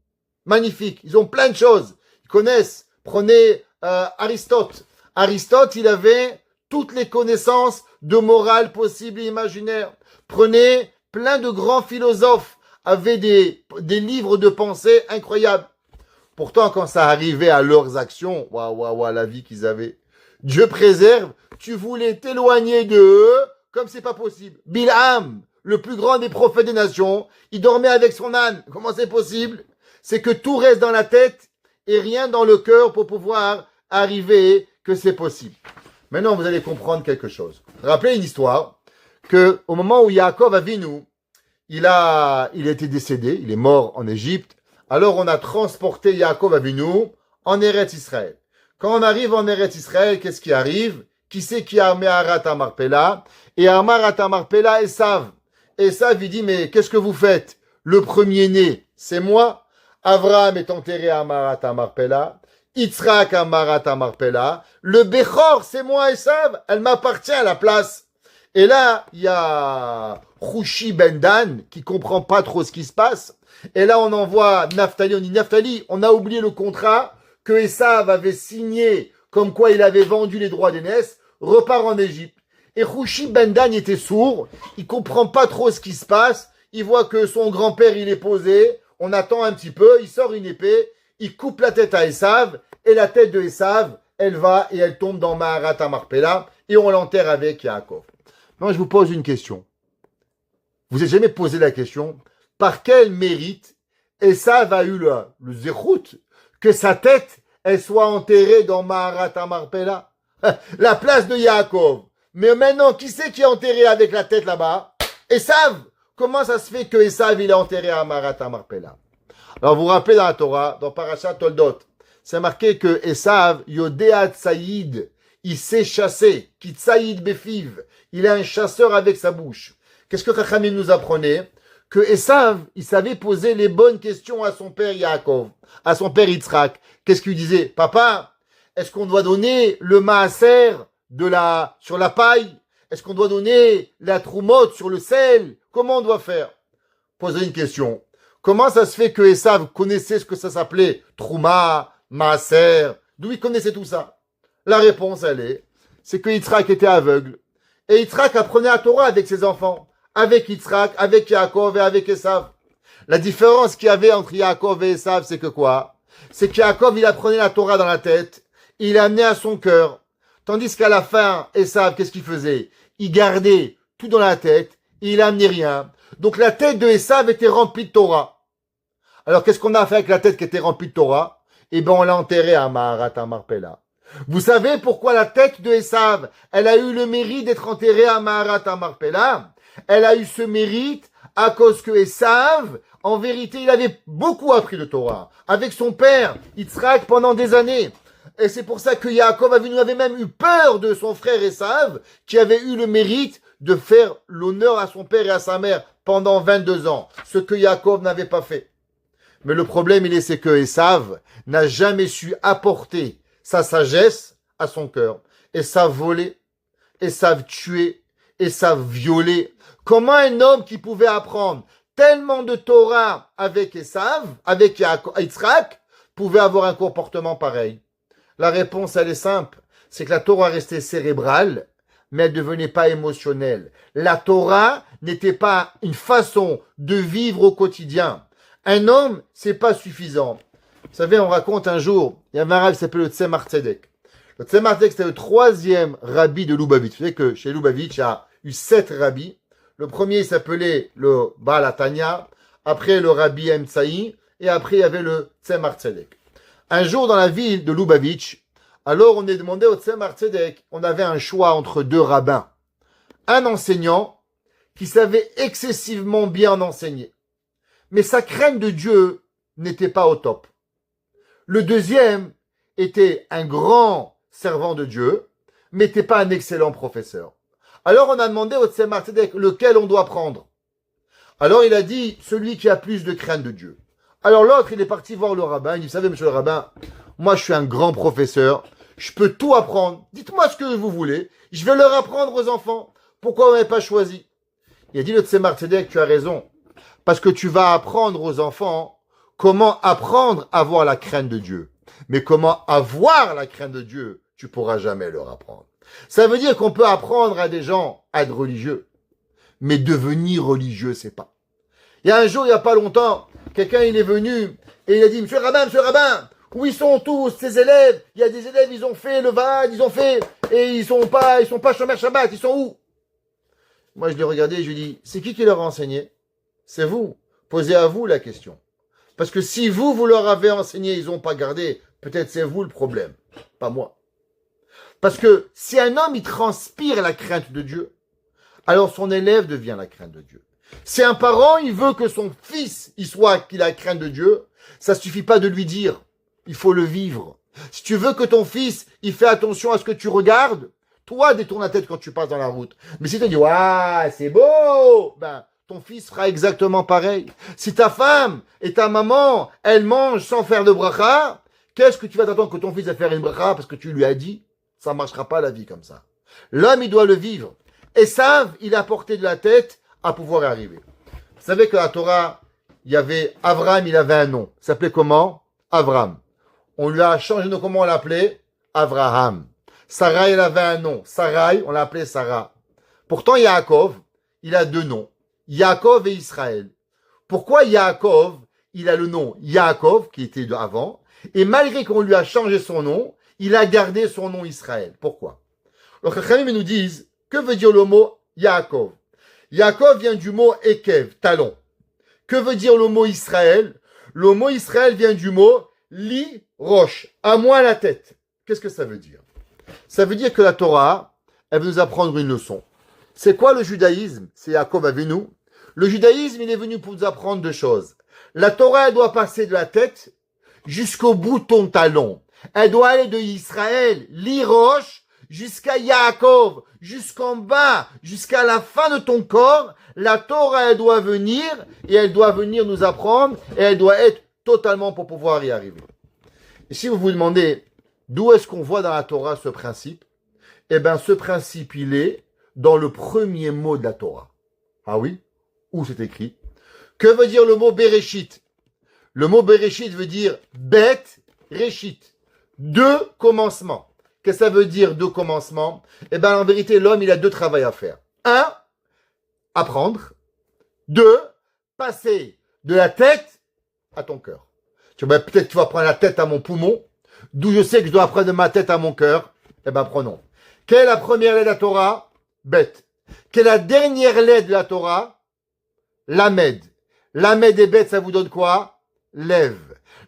Magnifique. Ils ont plein de choses. Ils connaissent. Prenez Aristote. Aristote, il avait toutes les connaissances de morale possibles et imaginaires. Prenez plein de grands philosophes avaient des livres de pensée incroyables. Pourtant, quand ça arrivait à leurs actions, waouh, la vie qu'ils avaient. Dieu préserve, tu voulais t'éloigner d'eux, comme c'est pas possible. Bilham, le plus grand des prophètes des nations, il dormait avec son âne. Comment c'est possible? C'est que tout reste dans la tête et rien dans le cœur pour pouvoir arriver que c'est possible. Maintenant, vous allez comprendre quelque chose. Rappelez une histoire que au moment où Yaakov Avinu, il était décédé, il est mort en Égypte. Alors on a transporté Yaakov Avinu en Eretz Israël. Quand on arrive en Eretz Israël, qu'est-ce qui arrive? Qui c'est qui a Meharat Marpella? Et à Meharat Marpella, Esav. Esav, il dit, mais qu'est-ce que vous faites? Le premier-né, c'est moi. Abraham est enterré à Marat à Marpella. Yitzhak à Marat à Marpella. Le Bechor, c'est moi, Esav. Elle m'appartient à la place. Et là, il y a Rouchi Ben Dan qui comprend pas trop ce qui se passe. Et là, on envoie Naphtali. On dit, Naphtali, on a oublié le contrat que Esav avait signé comme quoi il avait vendu les droits d'aînesse. Repart en Égypte. Et Rouchi Ben Dan était sourd. Il comprend pas trop ce qui se passe. Il voit que son grand-père, il est posé. On attend un petit peu. Il sort une épée. Il coupe la tête à Esav. Et la tête de Esav, elle va et elle tombe dans Maharat Marpella. Et on l'enterre avec Yaakov. Moi, je vous pose une question. Vous n'avez jamais posé la question, par quel mérite Esav a eu le zéchout que sa tête, elle soit enterrée dans Maharat Marpella? La place de Yaakov. Mais maintenant, qui c'est qui est enterré avec la tête là-bas? Esav. Comment ça se fait que Esav, il est enterré à Maharat Marpella? Alors, vous vous rappelez dans la Torah, dans Parashat Toldot, c'est marqué que Esav, Yodéat Saïd, il sait chasser, Kitsaïd Befiv, il est un chasseur avec sa bouche. Qu'est-ce que Chachamim nous apprenait? Que Esav, il savait poser les bonnes questions à son père Yaakov, à son père Yitzhak. Qu'est-ce qu'il disait? Papa, est-ce qu'on doit donner le maaser sur la paille? Est-ce qu'on doit donner la troumotte sur le sel? Comment on doit faire? Poser une question. Comment ça se fait que Esav connaissait ce que ça s'appelait trouma, maaser? D'où il connaissait tout ça? La réponse, c'est que Yitzhak était aveugle. Et Yitzhak apprenait la Torah avec ses enfants. Avec Yitzhak, avec Yaakov et avec Esav. La différence qu'il y avait entre Yaakov et Esav, c'est que quoi? C'est que Yaakov, il apprenait la Torah dans la tête. Il l'amenait à son cœur. Tandis qu'à la fin, Esav, qu'est-ce qu'il faisait? Il gardait tout dans la tête. Et il amenait rien. Donc la tête de Esav était remplie de Torah. Alors qu'est-ce qu'on a fait avec la tête qui était remplie de Torah? Eh ben, on l'a enterrée à Maharat Marpella. Vous savez pourquoi la tête de Esav, elle a eu le mérite d'être enterrée à Maharat Marpella? Elle a eu ce mérite à cause que Esav, en vérité, il avait beaucoup appris de Torah avec son père, Yitzhak, pendant des années. Et c'est pour ça que Yaakov avait même eu peur de son frère Esav, qui avait eu le mérite de faire l'honneur à son père et à sa mère pendant 22 ans, ce que Yaakov n'avait pas fait. Mais le problème, c'est que Esav n'a jamais su apporter sa sagesse à son cœur. Esav volait, Esav tuait, Esav violait. Comment un homme qui pouvait apprendre tellement de Torah avec Esav, avec Yitzhak, pouvait avoir un comportement pareil? La réponse, elle est simple. C'est que la Torah restait cérébrale, mais elle ne devenait pas émotionnelle. La Torah n'était pas une façon de vivre au quotidien. Un homme, c'est pas suffisant. Vous savez, on raconte un jour, il y avait un rabbi qui s'appelait le Tzemar Tzedek. Le Tzemar Tzedek, c'était le 3e rabbi de Lubavitch. Vous savez que chez Lubavitch, il y a eu 7 rabbis. Le premier, il s'appelait le Baal Atanya. Après, le rabbi Emtsaï. Et après, il y avait le Tzemar Tzedek. Un jour, dans la ville de Lubavitch, alors on est demandé au Tzemar Tzedek, on avait un choix entre 2 rabbins. Un enseignant qui savait excessivement bien enseigner. Mais sa crainte de Dieu n'était pas au top. Le deuxième était un grand servant de Dieu, mais n'était pas un excellent professeur. Alors on a demandé au Tzemar Tzedek lequel on doit prendre. Alors il a dit celui qui a plus de crainte de Dieu. Alors l'autre, il est parti voir le rabbin. Il dit, vous savez, monsieur le rabbin, moi je suis un grand professeur, je peux tout apprendre. Dites-moi ce que vous voulez, je vais leur apprendre aux enfants. Pourquoi vous m'avez pas choisi? Il a dit, le Tzemar Tzedek, tu as raison. Parce que tu vas apprendre aux enfants comment apprendre à avoir la crainte de Dieu. Mais comment avoir la crainte de Dieu, tu pourras jamais leur apprendre. Ça veut dire qu'on peut apprendre à des gens à être religieux. Mais devenir religieux, c'est pas. Il y a un jour, il n'y a pas longtemps, quelqu'un il est venu et il a dit, monsieur le rabbin, où ils sont tous ces élèves? Il y a des élèves, ils ont fait le VAD, ils ont fait, et ils sont pas Shomer Shabbat, ils sont où? Moi, je l'ai regardé et je lui ai dit, c'est qui leur a enseigné? C'est vous. Posez à vous la question. Parce que si vous leur avez enseigné, ils n'ont pas gardé, peut-être c'est vous le problème, pas moi. Parce que si un homme, il transpire la crainte de Dieu, alors son élève devient la crainte de Dieu. Si un parent, il veut que son fils, qu'il a la crainte de Dieu, ça suffit pas de lui dire. Il faut le vivre. Si tu veux que ton fils, il fait attention à ce que tu regardes, toi, détourne la tête quand tu passes dans la route. Mais si tu dis, waouh, c'est beau, ben, ton fils fera exactement pareil. Si ta femme et ta maman, elles mangent sans faire de bracha, qu'est-ce que tu vas t'attendre que ton fils va faire une bracha parce que tu lui as dit? Ça ne marchera pas la vie comme ça. L'homme, il doit le vivre. Esav, il a porté de la tête à pouvoir y arriver. Vous savez que la Torah, il y avait Avram, il avait un nom. Il s'appelait comment? Avram. On lui a changé de nom, comment on l'appelait? Avraham. Sarai, elle avait un nom. Sarai, on l'appelait Sarah. Pourtant, Yaakov, il a deux noms. Yaakov et Israël. Pourquoi Yaakov, il a le nom Yaakov, qui était avant, et malgré qu'on lui a changé son nom, il a gardé son nom Israël. Pourquoi? Les Chachamim nous disent, que veut dire le mot Yaakov? Yaakov vient du mot Ekev, talon. Que veut dire le mot Israël? Le mot Israël vient du mot Li, roche, à moi la tête. Qu'est-ce que ça veut dire? Ça veut dire que la Torah, elle veut nous apprendre une leçon. C'est quoi le judaïsme? C'est Yaakov Avinu. Le judaïsme, il est venu pour nous apprendre deux choses. La Torah, elle doit passer de la tête jusqu'au bout de ton talon. Elle doit aller de Israël, Li, roche, jusqu'à Yaakov, jusqu'en bas, jusqu'à la fin de ton corps. La Torah, elle doit venir, et elle doit venir nous apprendre, et elle doit être totalement pour pouvoir y arriver. Et si vous vous demandez, d'où est-ce qu'on voit dans la Torah ce principe? Eh bien, ce principe, il est dans le premier mot de la Torah. Ah oui? Où c'est écrit? Que veut dire le mot Bereshit? Le mot Bereshit veut dire bête, Réchit. Deux commencements. Qu'est-ce que ça veut dire deux commencements? Eh bien, en vérité, l'homme, il a deux travaux à faire. Un, apprendre. Deux, passer de la tête à ton cœur. Peut-être que tu vas prendre la tête à mon poumon, d'où je sais que je dois prendre de ma tête à mon cœur. Eh bien, prenons. Quelle est la première lettre de la Torah? Bête. Quelle est la dernière lettre de la Torah? Lamed. Lamed et bête, ça vous donne quoi? Lève.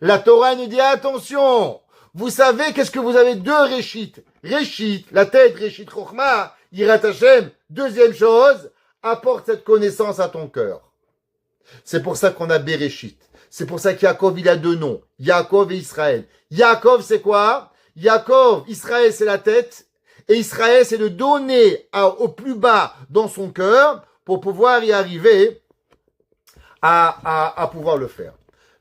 La Torah nous dit attention. Vous savez qu'est-ce que vous avez deux Réchit? Réchit, la tête, Réchit Chochma, Yirat Hashem. Deuxième chose, apporte cette connaissance à ton cœur. C'est pour ça qu'on a Bereshit. C'est pour ça qu'Yaakov, il a deux noms. Yaakov et Israël. Yaakov, c'est quoi? Yaakov, Israël, c'est la tête. Et Israël, c'est de donner au plus bas dans son cœur pour pouvoir y arriver à pouvoir le faire.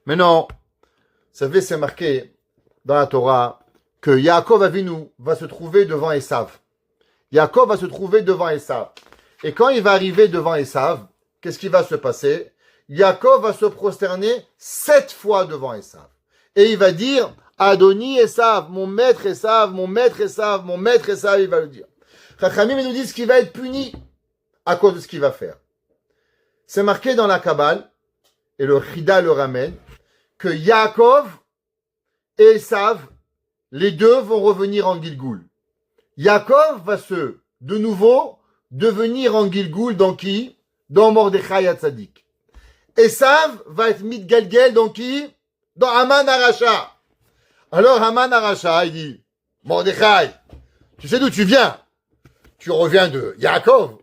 Maintenant, vous savez, c'est marqué dans la Torah que Yaakov Avinu va se trouver devant Esav. Yaakov va se trouver devant Esav. Et quand il va arriver devant Esav, qu'est-ce qui va se passer? Yaakov va se prosterner 7 fois devant Esav. Et il va dire, Adoni Esav, mon maître Esav, mon maître Esav, mon maître Esav, il va le dire. Chachamim nous dit qu'il va être puni à cause de ce qu'il va faire. C'est marqué dans la Kabbale, et le Chida le ramène, que Yaakov et Esav, les deux vont revenir en Gilgoul. Yaakov va de nouveau, devenir en Gilgoul dans qui? Dans Mordechai Hatzadik. Esav va être Mitgalgel dans qui? Dans Haman Aracha. Alors Haman Aracha, il dit, Mordechai, tu sais d'où tu viens? Tu reviens de Yaakov.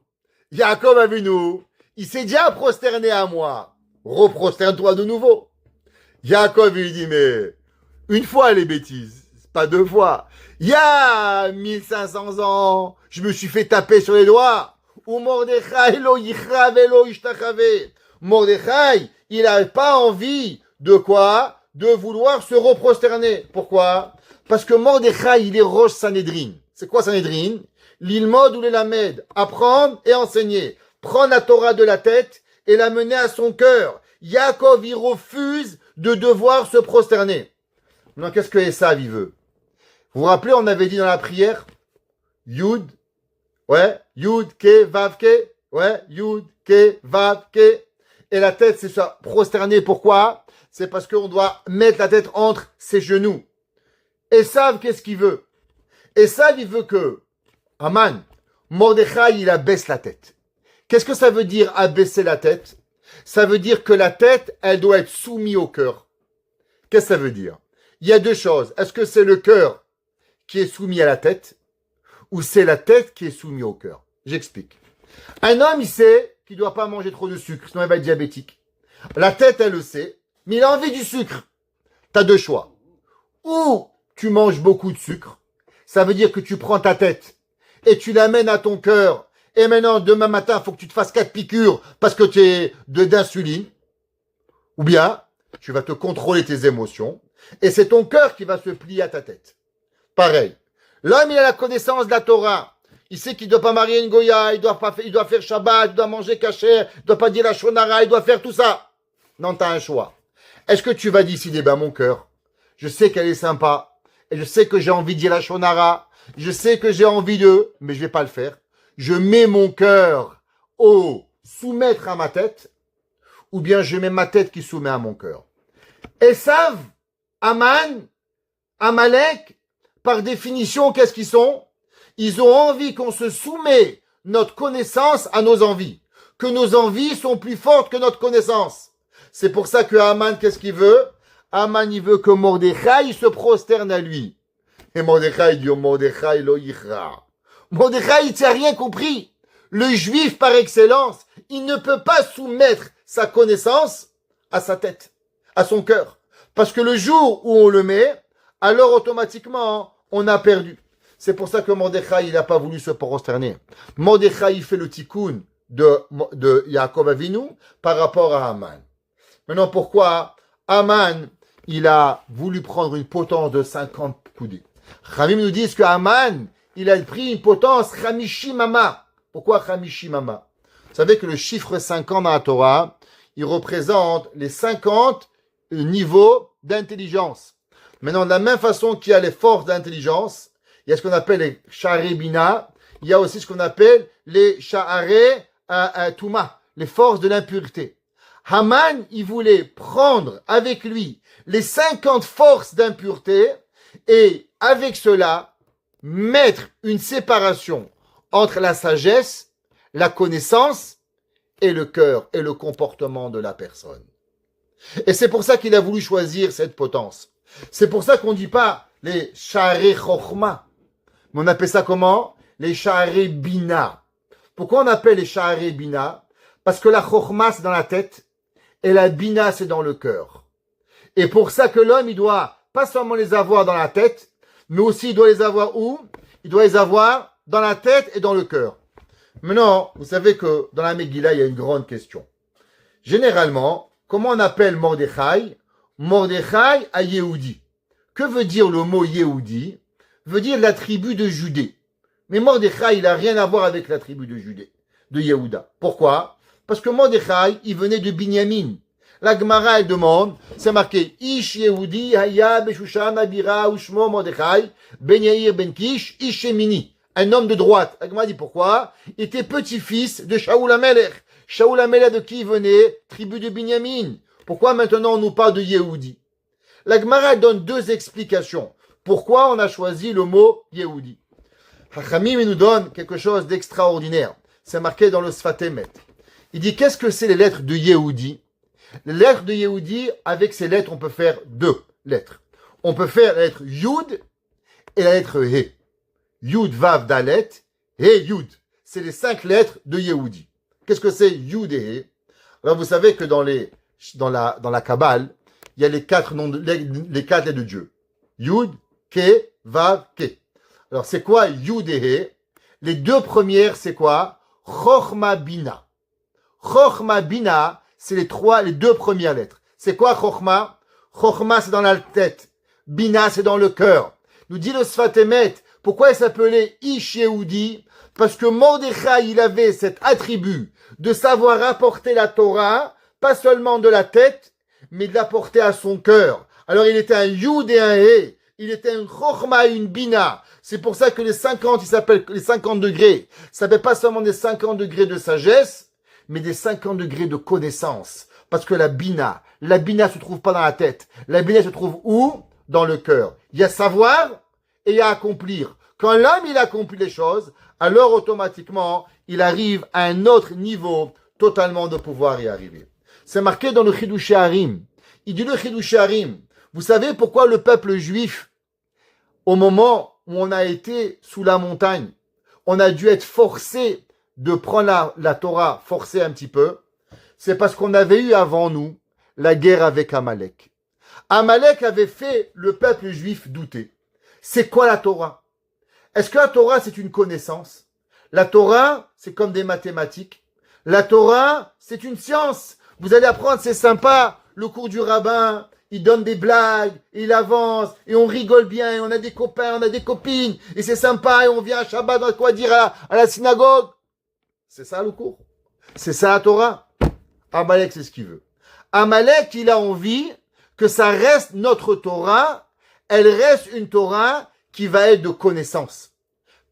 Yaakov Avinu, il s'est déjà prosterné à moi. Reprosterne-toi de nouveau. Yaakov, il dit, mais une fois les bêtises, pas deux fois. Il y a 1500 ans, je me suis fait taper sur les doigts. Ou Mordechai lo yichrav lo ishtachave. Mordechai, il n'a pas envie de quoi? De vouloir se reprosterner. Pourquoi? Parce que Mordechai, il est Rosh Sanhedrin. C'est quoi Sanhedrin? L'ilmod ou l'elamed. Apprendre et enseigner. Prendre la Torah de la tête et la mener à son cœur. Yaakov, il refuse de devoir se prosterner. Maintenant, qu'est-ce que Esav, il veut? Vous vous rappelez, on avait dit dans la prière, Yud, ouais, Yud, Ke, Vav, Ke, ouais, Yud, Ke, Vav, Ke. Et la tête, c'est ça, prosterner. Pourquoi? C'est parce qu'on doit mettre la tête entre ses genoux. Esav, qu'est-ce qu'il veut? Esav, il veut que Haman, Mordechai, il abaisse la tête. Qu'est-ce que ça veut dire abaisser la tête? Ça veut dire que la tête, elle doit être soumise au cœur. Qu'est-ce que ça veut dire? Il y a deux choses. Est-ce que c'est le cœur qui est soumis à la tête ou c'est la tête qui est soumise au cœur? J'explique. Un homme, il sait qu'il ne doit pas manger trop de sucre, sinon il va être diabétique. La tête, elle le sait, mais il a envie du sucre. Tu as deux choix. Ou tu manges beaucoup de sucre, ça veut dire que tu prends ta tête et tu l'amènes à ton cœur et maintenant, demain matin, il faut que tu te fasses 4 piqûres parce que tu es d'insuline. Ou bien, tu vas te contrôler tes émotions, et c'est ton cœur qui va se plier à ta tête. Pareil. L'homme, il a la connaissance de la Torah. Il sait qu'il ne doit pas marier une Goya, il doit faire Shabbat, il doit manger kasher, il ne doit pas dire la Shonara, il doit faire tout ça. Non, tu as un choix. Est-ce que tu vas décider, mon cœur, je sais qu'elle est sympa, et je sais que j'ai envie de dire la Shonara, je sais que j'ai envie de, mais je ne vais pas le faire. Je mets mon cœur au soumettre à ma tête, ou bien je mets ma tête qui soumet à mon cœur. Esav, Aman, Amalek, par définition, qu'est-ce qu'ils sont? Ils ont envie qu'on se soumet notre connaissance à nos envies. Que nos envies sont plus fortes que notre connaissance. C'est pour ça que Aman, qu'est-ce qu'il veut? Aman, il veut que Mordechai se prosterne à lui. Et Mordechai dit, Mordechai lo yichra. Mordechai, il n'a rien compris. Le juif par excellence, il ne peut pas soumettre sa connaissance à sa tête, à son cœur. Parce que le jour où on le met, alors automatiquement, on a perdu. C'est pour ça que Mordechai, il n'a pas voulu se prosterner. Mordechai, il fait le tikkun de Yaakov Avinu par rapport à Aman. Maintenant, pourquoi Aman, il a voulu prendre une potence de 50 coudées? Ramim nous dit que Aman, il a pris une potence Hamishimama. Pourquoi Hamishimama? Vous savez que le chiffre 50 dans la Torah, il représente les 50 niveaux d'intelligence. Maintenant, de la même façon qu'il y a les forces d'intelligence, il y a ce qu'on appelle les Sha'arei Bina, il y a aussi ce qu'on appelle les Sha'arei Touma, les forces de l'impureté. Haman, il voulait prendre avec lui les 50 forces d'impureté et avec cela, mettre une séparation entre la sagesse, la connaissance et le cœur et le comportement de la personne. Et c'est pour ça qu'il a voulu choisir cette potence. C'est pour ça qu'on ne dit pas les Sha'arei Chochma, mais on appelle ça comment? Les Sha'arei Bina. Pourquoi on appelle les Sha'arei Bina? Parce que la Chochma c'est dans la tête et la Bina c'est dans le cœur. Et pour ça que l'homme il doit pas seulement les avoir dans la tête, mais aussi il doit les avoir où? Il doit les avoir dans la tête et dans le cœur. Maintenant, vous savez que dans la Megillah, il y a une grande question. Généralement, comment on appelle Mordechai? Mordechai à Yehudi. Que veut dire le mot Yehudi? Veut dire la tribu de Judée. Mais Mordechai, il n'a rien à voir avec la tribu de Judée, de Yehuda. Pourquoi? Parce que Mordechai, il venait de Binyamin. La Gemara, elle demande, c'est marqué, Ish Yehudi, Haya, Beshushan, Abira, Ushmo, Mordechai, Ben Yair, Ben Kish, Ish Shemini. Un homme de droite. La Gemara dit pourquoi? Il était petit-fils de Shaoul HaMelech. Shaoul HaMelech de qui venait? Tribu de Binyamin. Pourquoi maintenant on nous parle de Yehudi? La Gemara donne deux explications. Pourquoi on a choisi le mot Yehudi? Hachamim nous donne quelque chose d'extraordinaire. C'est marqué dans le Sfat Emet. Il dit qu'est-ce que c'est les lettres de Yehudi? Les lettres de Yehudi, avec ces lettres, on peut faire deux lettres. On peut faire la lettre Yud et la lettre He. Yud, Vav, Dalet, He, Yud. C'est les 5 lettres de Yehudi. Qu'est-ce que c'est Yud et He? Alors vous savez que dans la Kabbale, il y a les 4 lettres de Dieu. Yud, Ke, Vav, Ke. Alors c'est quoi Yud et He? Les deux premières, c'est quoi? Chochma Bina. Chochma Bina, c'est les deux premières lettres. C'est quoi Chochma? Chochma, c'est dans la tête. Bina, c'est dans le cœur. Nous dit le Sfat Emet, pourquoi il s'appelait Ish Yehudi? Parce que Mordechai, il avait cet attribut de savoir apporter la Torah, pas seulement de la tête, mais de l'apporter à son cœur. Alors il était un Yud et un He. Il était un Chochma et une Bina. C'est pour ça que les 50, ils s'appellent les 50 degrés. Ça ne s'appelle pas seulement des 50 degrés de sagesse, mais des 50 degrés de connaissance. Parce que la Bina se trouve pas dans la tête. La Bina se trouve où? Dans le cœur. Il y a savoir et il y a accomplir. Quand l'homme, il accomplit les choses, alors automatiquement, il arrive à un autre niveau totalement de pouvoir y arriver. C'est marqué dans le Chidushei Harim. Il dit le Chidushei Harim. Vous savez pourquoi le peuple juif, au moment où on a été sous la montagne, on a dû être forcé de prendre la Torah, forcé un petit peu? C'est parce qu'on avait eu avant nous la guerre avec Amalek. Amalek avait fait le peuple juif douter. C'est quoi la Torah? Est-ce que la Torah c'est une connaissance? La Torah, c'est comme des mathématiques. La Torah, c'est une science. Vous allez apprendre, c'est sympa. Le cours du rabbin, il donne des blagues, il avance, et on rigole bien, et on a des copains, on a des copines, et c'est sympa, et on vient à Shabbat, on a quoi dire à la synagogue. C'est ça le cours. C'est ça la Torah. Amalek, c'est ce qu'il veut. Amalek, il a envie que ça reste notre Torah, elle reste une Torah qui va être de connaissance,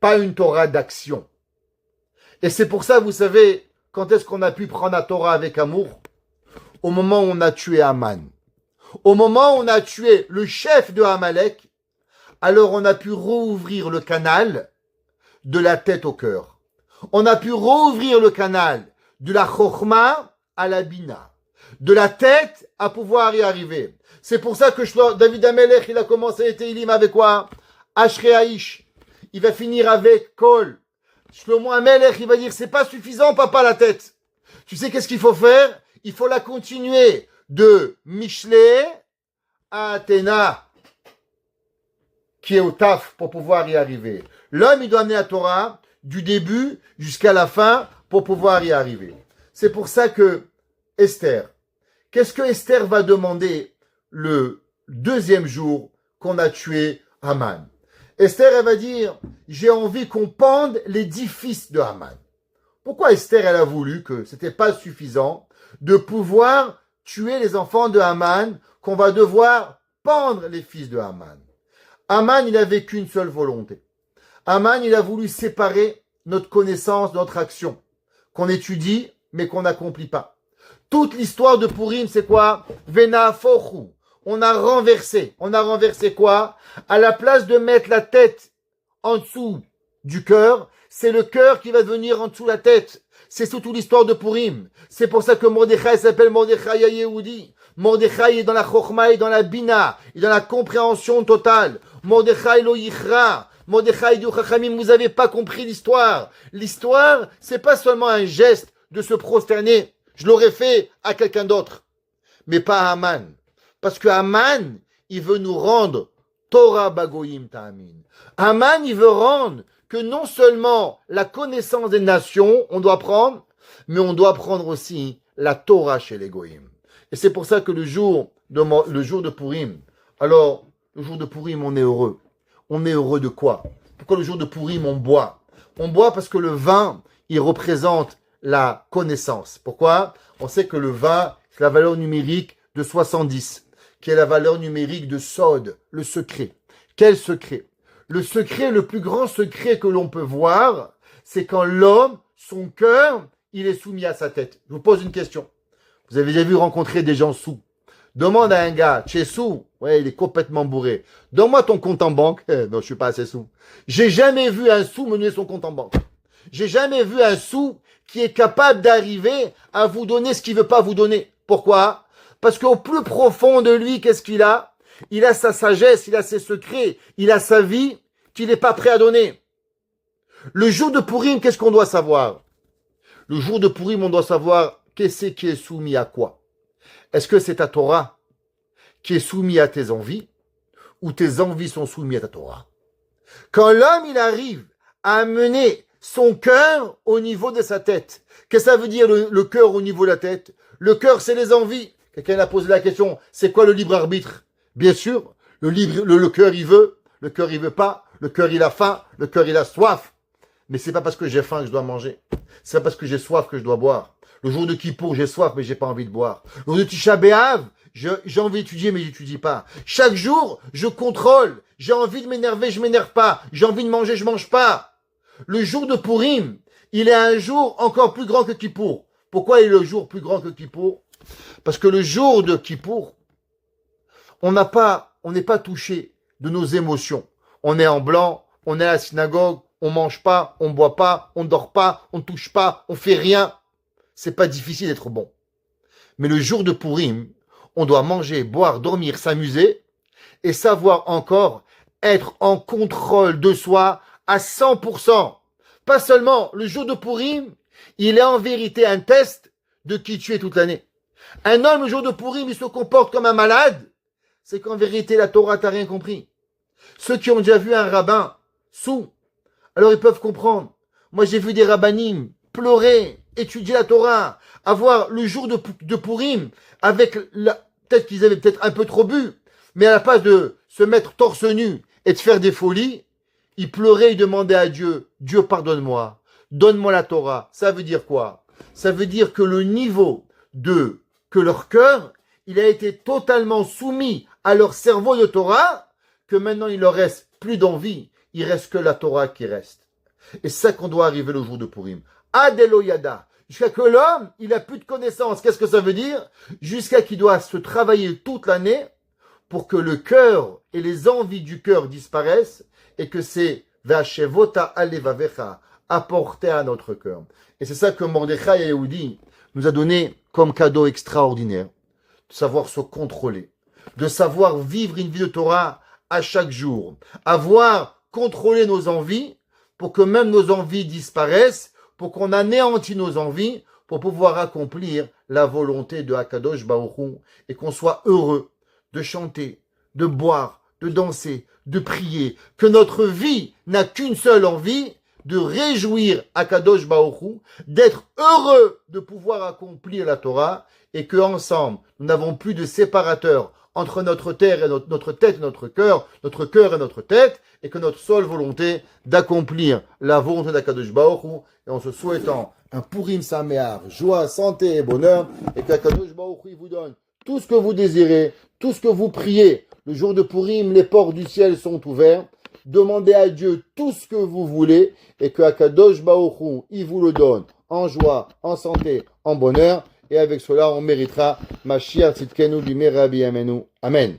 pas une Torah d'action. Et c'est pour ça, vous savez, quand est-ce qu'on a pu prendre la Torah avec amour? Au moment où on a tué Aman. Au moment où on a tué le chef de Amalek, alors on a pu rouvrir le canal de la tête au cœur. On a pu rouvrir le canal de la Chokhma à la Bina. De la tête à pouvoir y arriver. C'est pour ça que David Amelech, il a commencé à Teilim avec quoi? Ashreaïch. Il va finir avec Kol. Shlomo Amelech, il va dire, c'est pas suffisant, papa, la tête. Tu sais qu'est-ce qu'il faut faire? Il faut la continuer de Mishlé à Athéna, qui est au taf pour pouvoir y arriver. L'homme, il doit amener la Torah du début jusqu'à la fin pour pouvoir y arriver. C'est pour ça que Esther, qu'est-ce que Esther va demander le deuxième jour qu'on a tué Haman? Esther, elle va dire, j'ai envie qu'on pende les 10 fils de Haman. Pourquoi Esther, elle a voulu que c'était pas suffisant de pouvoir tuer les enfants de Haman, qu'on va devoir pendre les fils de Haman? Haman, il n'avait qu'une seule volonté. Haman, il a voulu séparer notre connaissance, notre action, qu'on étudie, mais qu'on n'accomplit pas. Toute l'histoire de Purim, c'est quoi? Vena fochu. On a renversé. On a renversé quoi? À la place de mettre la tête en dessous du cœur, c'est le cœur qui va devenir en dessous de la tête. C'est surtout l'histoire de Purim. C'est pour ça que Mordechai s'appelle Mordechai Yehudi. Mordechai est dans la Chokhma et dans la Bina, et dans la compréhension totale. Mordechai lo yichra. Mordechai dit aux Chachamim, vous n'avez pas compris l'histoire. L'histoire, c'est pas seulement un geste de se prosterner. Je l'aurais fait à quelqu'un d'autre. Mais pas à Haman. Parce que Haman, il veut nous rendre Torah Bagoyim Ta'amin. Haman, il veut rendre que non seulement la connaissance des nations, on doit prendre, mais on doit prendre aussi la Torah chez les Goïm. Et c'est pour ça que le jour de Purim, alors, le jour de Purim, on est heureux. On est heureux de quoi? Pourquoi le jour de Purim, on boit? On boit parce que le vin, il représente la connaissance. Pourquoi? On sait que le vin, c'est la valeur numérique de 70, qui est la valeur numérique de Sod, le secret. Quel secret? Le secret, le plus grand secret que l'on peut voir, c'est quand l'homme, son cœur, il est soumis à sa tête. Je vous pose une question. Vous avez déjà vu rencontrer des gens sous? Demande à un gars, tu es sous? Ouais, il est complètement bourré. Donne-moi ton compte en banque. Non, je suis pas assez sous. J'ai jamais vu un sous mener son compte en banque. J'ai jamais vu un sous qui est capable d'arriver à vous donner ce qu'il veut pas vous donner. Pourquoi? Parce qu'au plus profond de lui, qu'est-ce qu'il a? Il a sa sagesse, il a ses secrets, il a sa vie qu'il n'est pas prêt à donner. Le jour de Purim, qu'est-ce qu'on doit savoir? Le jour de Purim, on doit savoir qu'est-ce qui est soumis à quoi. Est-ce que c'est ta Torah qui est soumise à tes envies ou tes envies sont soumises à ta Torah? Quand l'homme, il arrive à amener son cœur au niveau de sa tête, qu'est-ce que ça veut dire le cœur au niveau de la tête? Le cœur, c'est les envies. Quelqu'un a posé la question, c'est quoi le libre arbitre? Bien sûr, le cœur, il veut, le cœur, il veut pas, le cœur, il a faim, le cœur, il a soif. Mais c'est pas parce que j'ai faim que je dois manger. C'est pas parce que j'ai soif que je dois boire. Le jour de Kippour, j'ai soif, mais j'ai pas envie de boire. Le jour de Tisha B'Av, j'ai envie d'étudier, mais j'étudie pas. Chaque jour, je contrôle. J'ai envie de m'énerver, je m'énerve pas. J'ai envie de manger, je mange pas. Le jour de Purim, il est un jour encore plus grand que Kippour. Pourquoi il est le jour plus grand que Kippour? Parce que le jour de Kippour, on n'est pas touché de nos émotions. On est en blanc, on est à la synagogue, on mange pas, on boit pas, on dort pas, on touche pas, on fait rien. C'est pas difficile d'être bon. Mais le jour de Purim, on doit manger, boire, dormir, s'amuser et savoir encore être en contrôle de soi à 100%. Pas seulement le jour de Purim, il est en vérité un test de qui tu es toute l'année. Un homme, le jour de Purim, il se comporte comme un malade. C'est qu'en vérité, la Torah t'a rien compris. Ceux qui ont déjà vu un rabbin sous, alors ils peuvent comprendre. Moi, j'ai vu des rabbanim pleurer, étudier la Torah, avoir le jour de Purim, avec peut-être qu'ils avaient peut-être un peu trop bu, mais à la place de se mettre torse nu et de faire des folies, ils pleuraient, ils demandaient à Dieu, Dieu pardonne-moi, donne-moi la Torah. Ça veut dire quoi? Ça veut dire que le niveau que leur cœur, il a été totalement soumis à leur cerveau de Torah, que maintenant il leur reste plus d'envie, il reste que la Torah qui reste. Et c'est ça qu'on doit arriver le jour de Purim. Adeloyada. Jusqu'à que l'homme, il a plus de connaissances. Qu'est-ce que ça veut dire? Jusqu'à qu'il doit se travailler toute l'année pour que le cœur et les envies du cœur disparaissent et que c'est Vachevota alevavecha apporté à notre cœur. Et c'est ça que Mordechai Yehudi nous a donné comme cadeau extraordinaire. De savoir se contrôler. De savoir vivre une vie de Torah à chaque jour. Avoir contrôlé nos envies pour que même nos envies disparaissent, pour qu'on anéantisse nos envies, pour pouvoir accomplir la volonté de Hakadosh Baruch Hu, et qu'on soit heureux de chanter, de boire, de danser, de prier, que notre vie n'a qu'une seule envie, de réjouir Hakadosh Baruch Hu, d'être heureux de pouvoir accomplir la Torah, et que ensemble, nous n'avons plus de séparateur entre notre terre et notre tête et notre cœur et notre tête, et que notre seule volonté d'accomplir la volonté d'Hakadosh Baruch Hu, et en se souhaitant un Purim Sameach, joie, santé et bonheur, et qu'Hakadosh Baruch Hu vous donne tout ce que vous désirez, tout ce que vous priez. Le jour de Purim, les portes du ciel sont ouverts. Demandez à Dieu tout ce que vous voulez, et que Hakadosh Baruch Hu, il vous le donne en joie, en santé, en bonheur, et avec cela, on méritera Mashiach Tzidkenu Bimei Rabbi Yamenu. Amen.